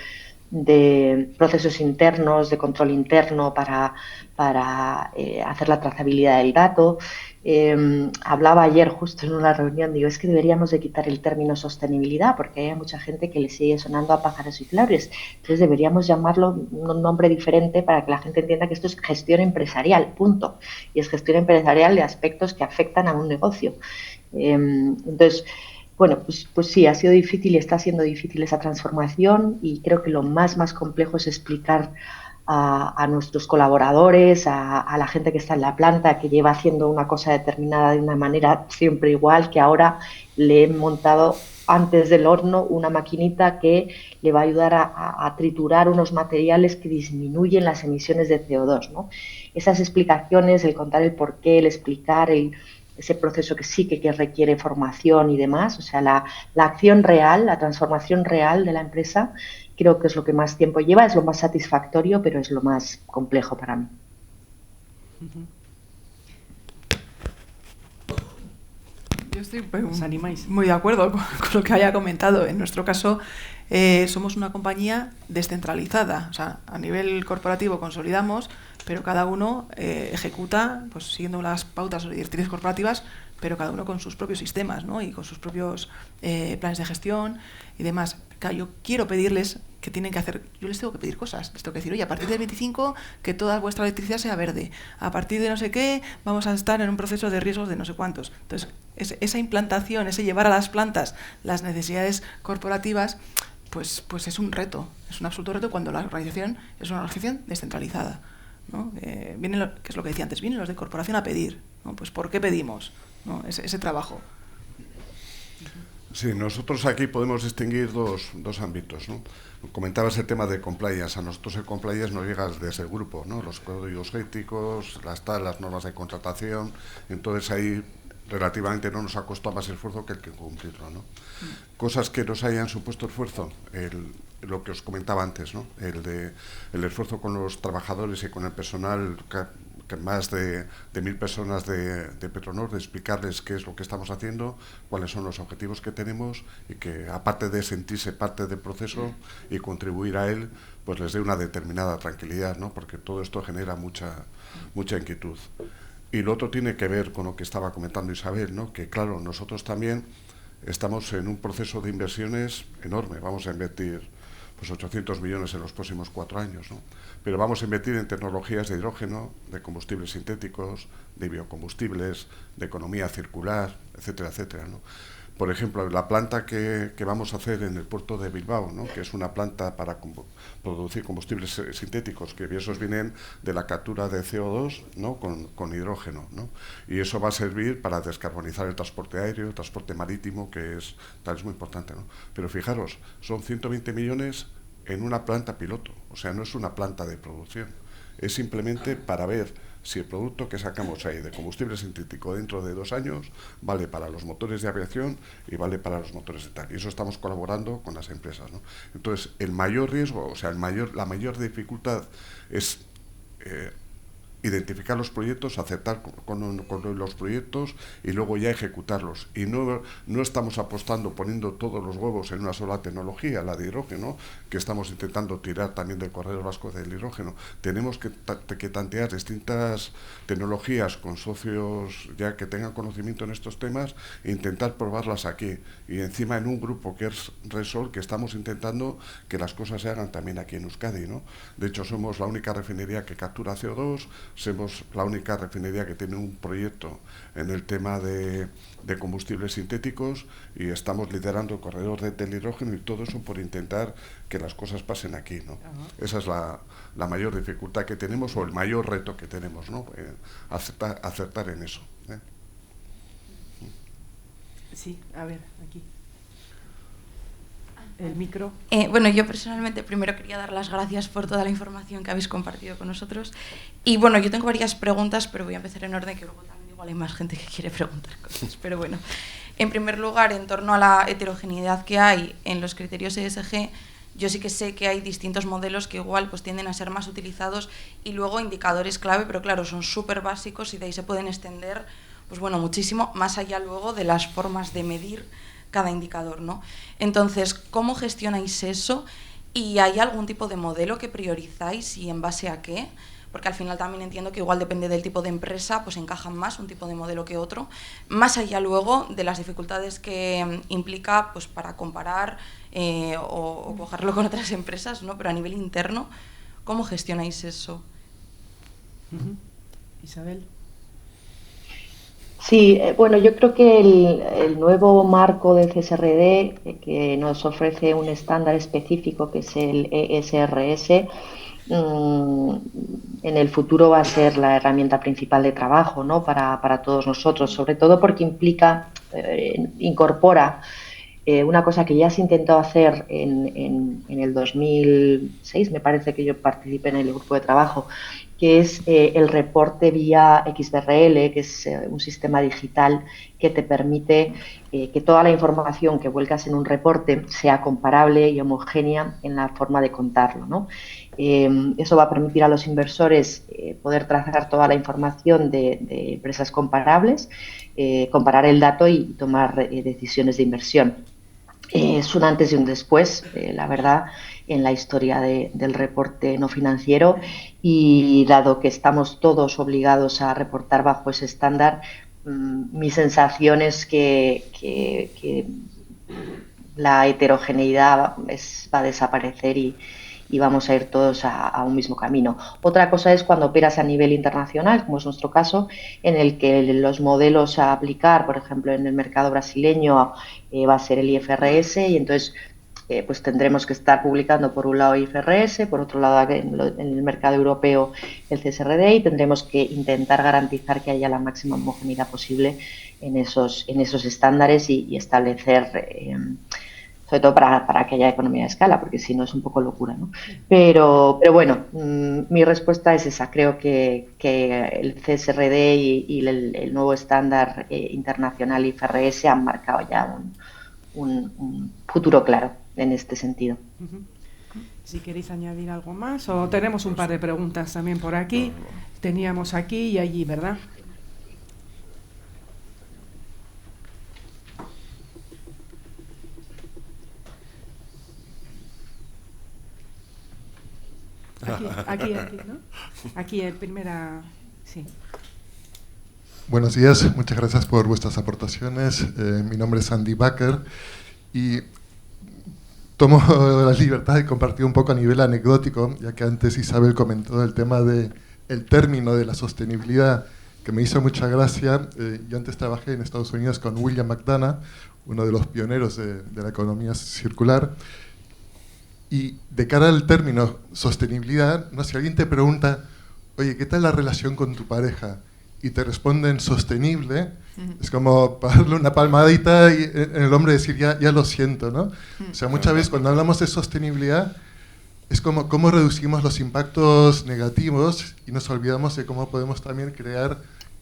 procesos internos, de control interno para hacer la trazabilidad del dato. Hablaba ayer justo en una reunión, digo, es que deberíamos de quitar el término sostenibilidad porque hay mucha gente que le sigue sonando a pájaros y flores. Entonces deberíamos llamarlo un nombre diferente para que la gente entienda que esto es gestión empresarial, punto. Y es gestión empresarial de aspectos que afectan a un negocio. Entonces, bueno, pues sí, ha sido difícil y está siendo difícil esa transformación, y creo que lo más complejo es explicar a nuestros colaboradores, a la gente que está en la planta, que lleva haciendo una cosa determinada de una manera siempre igual, que ahora le he montado antes del horno una maquinita que le va a ayudar a triturar unos materiales que disminuyen las emisiones de CO2, ¿no? Esas explicaciones, el contar el porqué, el explicar ese proceso que sí que requiere formación y demás, o sea, la acción real, la transformación real de la empresa, creo que es lo que más tiempo lleva, es lo más satisfactorio, pero es lo más complejo para mí. Yo estoy muy de acuerdo con lo que haya comentado. En nuestro caso, somos una compañía descentralizada, o sea, a nivel corporativo consolidamos, pero cada uno ejecuta, pues siguiendo las pautas o directrices corporativas, pero cada uno con sus propios sistemas, ¿no? Y con sus propios planes de gestión y demás. Claro, yo quiero pedirles que tienen que hacer, yo les tengo que pedir cosas, les tengo que decir, oye, a partir del 25 que toda vuestra electricidad sea verde, a partir de no sé qué vamos a estar en un proceso de riesgos de no sé cuántos. Entonces, esa implantación, ese llevar a las plantas las necesidades corporativas, pues es un reto, es un absoluto reto cuando la organización es una organización descentralizada, ¿no? Que es lo que decía antes, vienen los de corporación a pedir, ¿no? Pues ¿por qué pedimos, ¿no? ese trabajo? Sí, nosotros aquí podemos distinguir dos ámbitos, ¿no? Comentabas el tema de compliance. A nosotros el compliance nos llega desde el grupo, ¿no? Los códigos éticos, las normas de contratación. Entonces ahí relativamente no nos ha costado más esfuerzo que el que cumplirlo, ¿no? Cosas que nos hayan supuesto esfuerzo, lo que os comentaba antes, ¿no? El esfuerzo con los trabajadores y con el personal, que más de 1.000 personas de Petronor, de explicarles qué es lo que estamos haciendo, cuáles son los objetivos que tenemos, y que aparte de sentirse parte del proceso y contribuir a él, pues les dé una determinada tranquilidad, ¿no? Porque todo esto genera mucha inquietud. Y lo otro tiene que ver con lo que estaba comentando Isabel, ¿no? Que claro, nosotros también estamos en un proceso de inversiones enorme. Vamos a invertir pues 800 millones en los próximos 4 años, ¿no? Pero vamos a invertir en tecnologías de hidrógeno, de combustibles sintéticos, de biocombustibles, de economía circular, etcétera, etcétera, ¿no? Por ejemplo, la planta que vamos a hacer en el puerto de Bilbao, ¿no? Que es una planta para producir combustibles sintéticos, que esos vienen de la captura de CO2, ¿no? con hidrógeno, ¿no? Y eso va a servir para descarbonizar el transporte aéreo, el transporte marítimo, que es muy importante, ¿no? Pero fijaros, son 120 millones en una planta piloto, o sea, no es una planta de producción, es simplemente para ver si el producto que sacamos ahí de combustible sintético dentro de 2 años vale para los motores de aviación y vale para los motores de tal. Y eso estamos colaborando con las empresas, ¿no? Entonces, el mayor riesgo, o sea, la mayor dificultad es identificar los proyectos, aceptar con los proyectos y luego ya ejecutarlos. Y no estamos apostando, poniendo todos los huevos en una sola tecnología, la de hidrógeno, que estamos intentando tirar también del corredor vasco del hidrógeno. Tenemos que tantear distintas tecnologías con socios ya que tengan conocimiento en estos temas e intentar probarlas aquí. Y encima en un grupo que es Repsol, que estamos intentando que las cosas se hagan también aquí en Euskadi, ¿no? De hecho, somos la única refinería que captura CO2, somos la única refinería que tiene un proyecto en el tema de combustibles sintéticos y estamos liderando el corredor del hidrógeno y todo eso por intentar que las cosas pasen aquí, ¿no? Esa es la mayor dificultad que tenemos o el mayor reto que tenemos, ¿no? Acertar en eso, ¿eh? Sí, a ver, aquí. El micro. Bueno, yo personalmente primero quería dar las gracias por toda la información que habéis compartido con nosotros. Y bueno, yo tengo varias preguntas, pero voy a empezar en orden, que luego también igual hay más gente que quiere preguntar cosas. Pero bueno, en primer lugar, en torno a la heterogeneidad que hay en los criterios ESG, yo sí que sé que hay distintos modelos que igual pues tienden a ser más utilizados y luego indicadores clave, pero claro, son súper básicos y de ahí se pueden extender, pues bueno, muchísimo, más allá luego de las formas de medir cada indicador, ¿no? Entonces, ¿cómo gestionáis eso? ¿Y hay algún tipo de modelo que priorizáis y en base a qué? Porque al final también entiendo que igual depende del tipo de empresa, pues encajan más un tipo de modelo que otro. Más allá luego de las dificultades que implica pues para comparar o cogerlo con otras empresas, ¿no? Pero a nivel interno, ¿cómo gestionáis eso? Isabel. Sí, bueno, yo creo que el nuevo marco de CSRD, que nos ofrece un estándar específico, que es el ESRS, en el futuro va a ser la herramienta principal de trabajo, ¿no? para todos nosotros, sobre todo porque incorpora una cosa que ya se intentó hacer en el 2006, me parece que yo participé en el grupo de trabajo, que es el reporte vía XBRL, que es un sistema digital que te permite que toda la información que vuelcas en un reporte sea comparable y homogénea en la forma de contarlo, ¿no? Eso va a permitir a los inversores poder trazar toda la información de empresas comparables, comparar el dato y tomar decisiones de inversión. Es un antes y un después, la verdad, en la historia del reporte no financiero, y dado que estamos todos obligados a reportar bajo ese estándar, mi sensación es que la heterogeneidad va a desaparecer y vamos a ir todos a un mismo camino. Otra cosa es cuando operas a nivel internacional, como es nuestro caso, en el que los modelos a aplicar, por ejemplo, en el mercado brasileño va a ser el IFRS, y entonces pues tendremos que estar publicando por un lado IFRS, por otro lado en el mercado europeo el CSRD, y tendremos que intentar garantizar que haya la máxima homogeneidad posible en esos estándares y establecer... sobre todo para que haya economía de escala, porque si no es un poco locura, ¿no? Pero bueno, mi respuesta es esa. Creo que el CSRD y el nuevo estándar internacional IFRS han marcado ya un futuro claro en este sentido. Si queréis añadir algo más, o tenemos un par de preguntas también por aquí. Teníamos aquí y allí, ¿verdad? Aquí, ¿no? Aquí, en primera... Sí. Buenos días, muchas gracias por vuestras aportaciones. Mi nombre es Andy Baker y tomo la libertad de compartir un poco a nivel anecdótico, ya que antes Isabel comentó el tema del término de la sostenibilidad, que me hizo mucha gracia. Yo antes trabajé en Estados Unidos con William McDonough, uno de los pioneros de la economía circular, y de cara al término sostenibilidad, no sé, si alguien te pregunta, oye, ¿qué tal la relación con tu pareja? Y te responden sostenible, es como darle una palmadita y en el hombro decir, ya lo siento, ¿no? O sea, muchas veces cuando hablamos de sostenibilidad, es como cómo reducimos los impactos negativos y nos olvidamos de cómo podemos también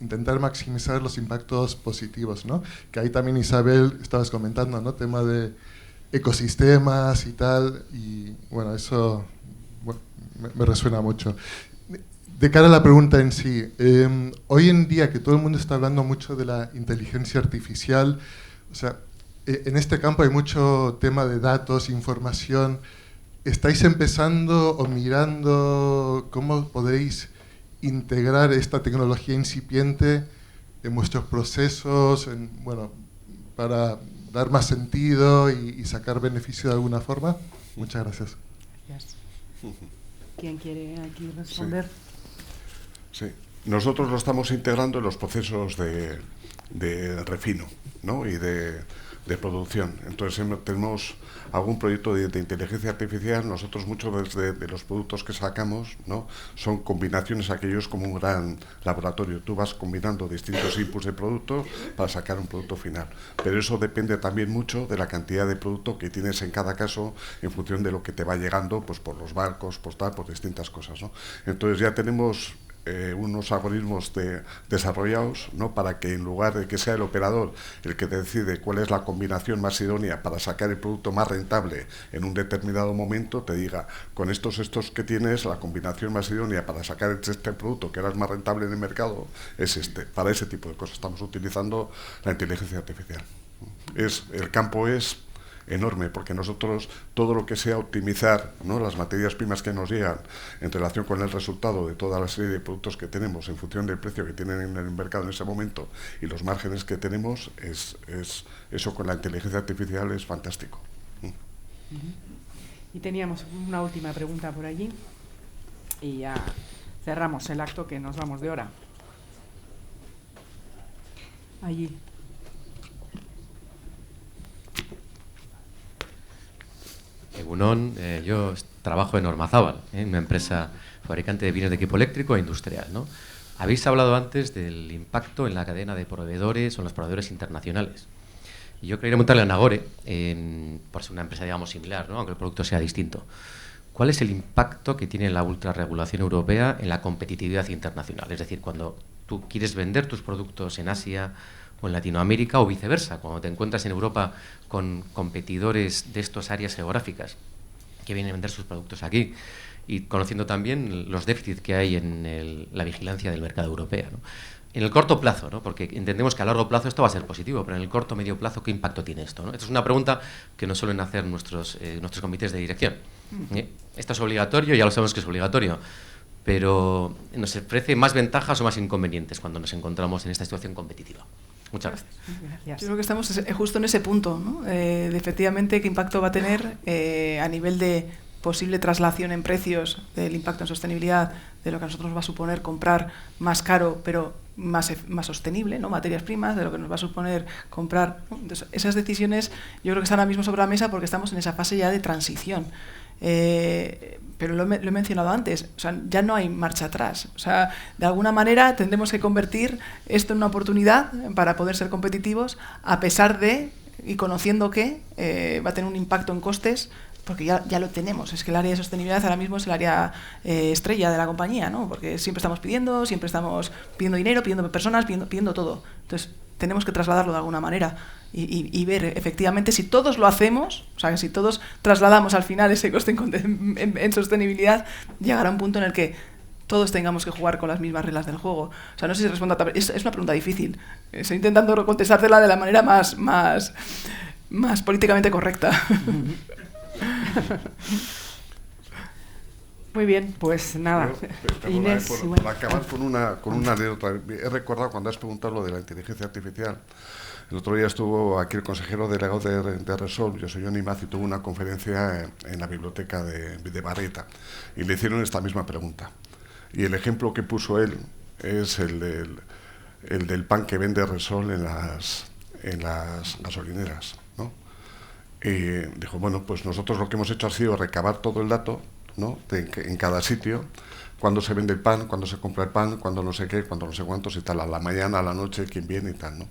intentar maximizar los impactos positivos, ¿no? Que ahí también, Isabel, estabas comentando, ¿no? Tema de ecosistemas y tal, y bueno, eso me resuena mucho. De cara a la pregunta en sí, hoy en día que todo el mundo está hablando mucho de la inteligencia artificial, o sea, en este campo hay mucho tema de datos, información. ¿Estáis empezando o mirando cómo podéis integrar esta tecnología incipiente en vuestros procesos, para dar más sentido y sacar beneficio de alguna forma? Muchas gracias. Gracias. ¿Quién quiere aquí responder? Sí, nosotros lo estamos integrando en los procesos de refino, ¿no? Y de producción. Entonces tenemos algún proyecto de inteligencia artificial. Nosotros muchos de los productos que sacamos, ¿no? Son combinaciones, aquellos como un gran laboratorio. Tú vas combinando distintos inputs de producto para sacar un producto final. Pero eso depende también mucho de la cantidad de producto que tienes en cada caso, en función de lo que te va llegando, pues por los barcos, por distintas cosas, ¿no? Entonces ya tenemos unos algoritmos desarrollados, ¿no? Para que en lugar de que sea el operador el que decide cuál es la combinación más idónea para sacar el producto más rentable en un determinado momento, te diga, con estos que tienes, la combinación más idónea para sacar este producto que era el más rentable en el mercado es este. Para ese tipo de cosas estamos utilizando la inteligencia artificial. El campo es enorme, porque nosotros todo lo que sea optimizar, ¿no? Las materias primas que nos llegan en relación con el resultado de toda la serie de productos que tenemos en función del precio que tienen en el mercado en ese momento y los márgenes que tenemos, eso con la inteligencia artificial es fantástico. Y teníamos una última pregunta por allí y ya cerramos el acto, que nos vamos de hora. Allí. Egunon, yo trabajo en Ormazábal, una empresa fabricante de bienes de equipo eléctrico e industrial, ¿no? Habéis hablado antes del impacto en la cadena de proveedores o en los proveedores internacionales. Y yo quería preguntarle a Nagore, por ser una empresa, digamos, similar, ¿no? Aunque el producto sea distinto, ¿cuál es el impacto que tiene la ultrarregulación europea en la competitividad internacional? Es decir, cuando tú quieres vender tus productos en Asia o en Latinoamérica o viceversa, cuando te encuentras en Europa con competidores de estas áreas geográficas que vienen a vender sus productos aquí y conociendo también los déficits que hay en la vigilancia del mercado europeo, ¿no? En el corto plazo, ¿no? Porque entendemos que a largo plazo esto va a ser positivo, pero en el corto medio plazo, ¿qué impacto tiene esto, ¿no? Esto es una pregunta que nos suelen hacer nuestros comités de dirección. Esto es obligatorio, ya lo sabemos que es obligatorio, pero nos ofrece más ventajas o más inconvenientes cuando nos encontramos en esta situación competitiva. Muchas gracias. Yo creo que estamos justo en ese punto, ¿no? De efectivamente qué impacto va a tener a nivel de posible traslación en precios del impacto en sostenibilidad, de lo que a nosotros va a suponer comprar más caro pero más sostenible, ¿no? Materias primas, de lo que nos va a suponer comprar, ¿no? Entonces, esas decisiones yo creo que están ahora mismo sobre la mesa porque estamos en esa fase ya de transición. Pero lo he mencionado antes, o sea, ya no hay marcha atrás. O sea, de alguna manera tendremos que convertir esto en una oportunidad para poder ser competitivos, a pesar de, y conociendo que va a tener un impacto en costes, porque ya lo tenemos. Es que el área de sostenibilidad ahora mismo es el área estrella de la compañía, ¿no? Porque siempre estamos pidiendo dinero, pidiendo personas, pidiendo todo. Entonces, tenemos que trasladarlo de alguna manera y ver efectivamente si todos lo hacemos, o sea, si todos trasladamos al final ese coste en sostenibilidad, llegará un punto en el que todos tengamos que jugar con las mismas reglas del juego. O sea, no sé si respondo a es una pregunta difícil. Estoy intentando contestártela de la manera más políticamente correcta. Muy bien, pues nada. Inés, por acabar con una anécdota. He recordado cuando has preguntado lo de la inteligencia artificial. El otro día estuvo aquí el consejero delegado de Repsol, José Joan Imaz, y tuvo una conferencia en la biblioteca de Barreta, y le hicieron esta misma pregunta. Y el ejemplo que puso él es el del pan que vende Repsol en las gasolineras, ¿no? Y dijo, bueno, pues nosotros lo que hemos hecho ha sido recabar todo el dato, ¿no?, en cada sitio, cuándo se vende el pan, cuándo se compra el pan, cuándo no sé qué, cuándo no sé cuántos y tal, a la mañana, a la noche, quién viene y tal, ¿no?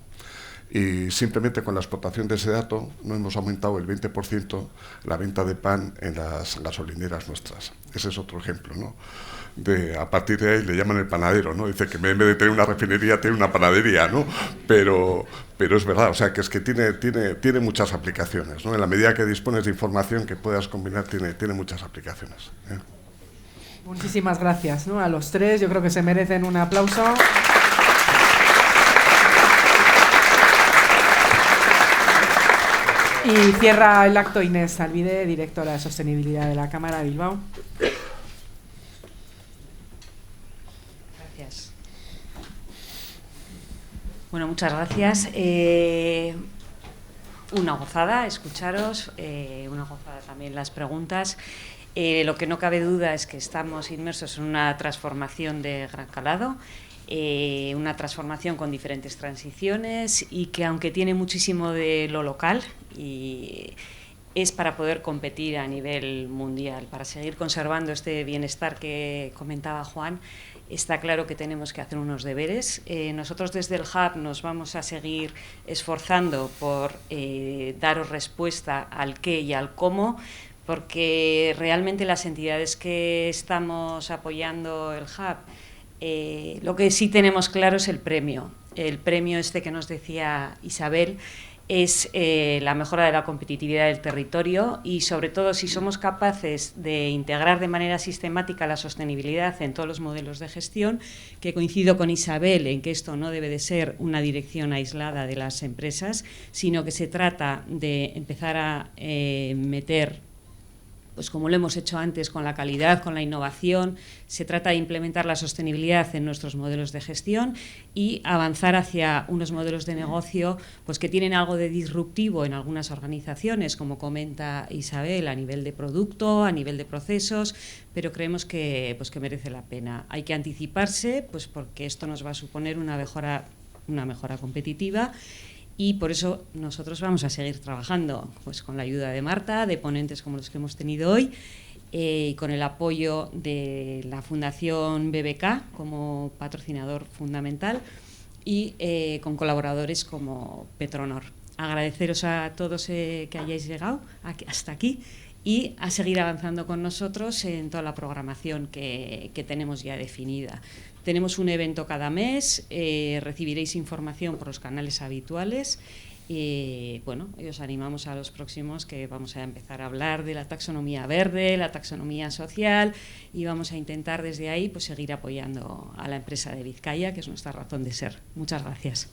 Y simplemente con la explotación de ese dato no hemos aumentado el 20% la venta de pan en las gasolineras nuestras. Ese es otro ejemplo, ¿no? A partir de ahí le llaman el panadero, ¿no? Dice que en vez de tener una refinería tiene una panadería, ¿no? Pero es verdad, o sea, que es que tiene muchas aplicaciones, ¿no? En la medida que dispones de información que puedas combinar, tiene muchas aplicaciones, ¿eh? Muchísimas gracias, ¿no?, a los tres. Yo creo que se merecen un aplauso. Y cierra el acto Inés Salvide, directora de Sostenibilidad de la Cámara de Bilbao. Gracias. Bueno, muchas gracias. Una gozada escucharos, una gozada también las preguntas. Lo que no cabe duda es que estamos inmersos en una transformación de gran calado, una transformación con diferentes transiciones y que, aunque tiene muchísimo de lo local, y es para poder competir a nivel mundial, para seguir conservando este bienestar que comentaba Juan. Está claro que tenemos que hacer unos deberes. Nosotros desde el Hub nos vamos a seguir esforzando por daros respuesta al qué y al cómo, porque realmente las entidades que estamos apoyando el Hub, lo que sí tenemos claro es el premio. El premio este que nos decía Isabel es la mejora de la competitividad del territorio, y sobre todo si somos capaces de integrar de manera sistemática la sostenibilidad en todos los modelos de gestión, que coincido con Isabel en que esto no debe de ser una dirección aislada de las empresas, sino que se trata de empezar a meter, pues como lo hemos hecho antes con la calidad, con la innovación, se trata de implementar la sostenibilidad en nuestros modelos de gestión y avanzar hacia unos modelos de negocio pues que tienen algo de disruptivo en algunas organizaciones, como comenta Isabel, a nivel de producto, a nivel de procesos, pero creemos que merece la pena. Hay que anticiparse, pues porque esto nos va a suponer una mejora competitiva. Y por eso nosotros vamos a seguir trabajando pues con la ayuda de Marta, de ponentes como los que hemos tenido hoy, y con el apoyo de la Fundación BBK como patrocinador fundamental y con colaboradores como Petronor. Agradeceros a todos que hayáis llegado hasta aquí y a seguir avanzando con nosotros en toda la programación que tenemos ya definida. Tenemos un evento cada mes, recibiréis información por los canales habituales y os animamos a los próximos, que vamos a empezar a hablar de la taxonomía verde, la taxonomía social, y vamos a intentar desde ahí pues seguir apoyando a la empresa de Vizcaya, que es nuestra razón de ser. Muchas gracias.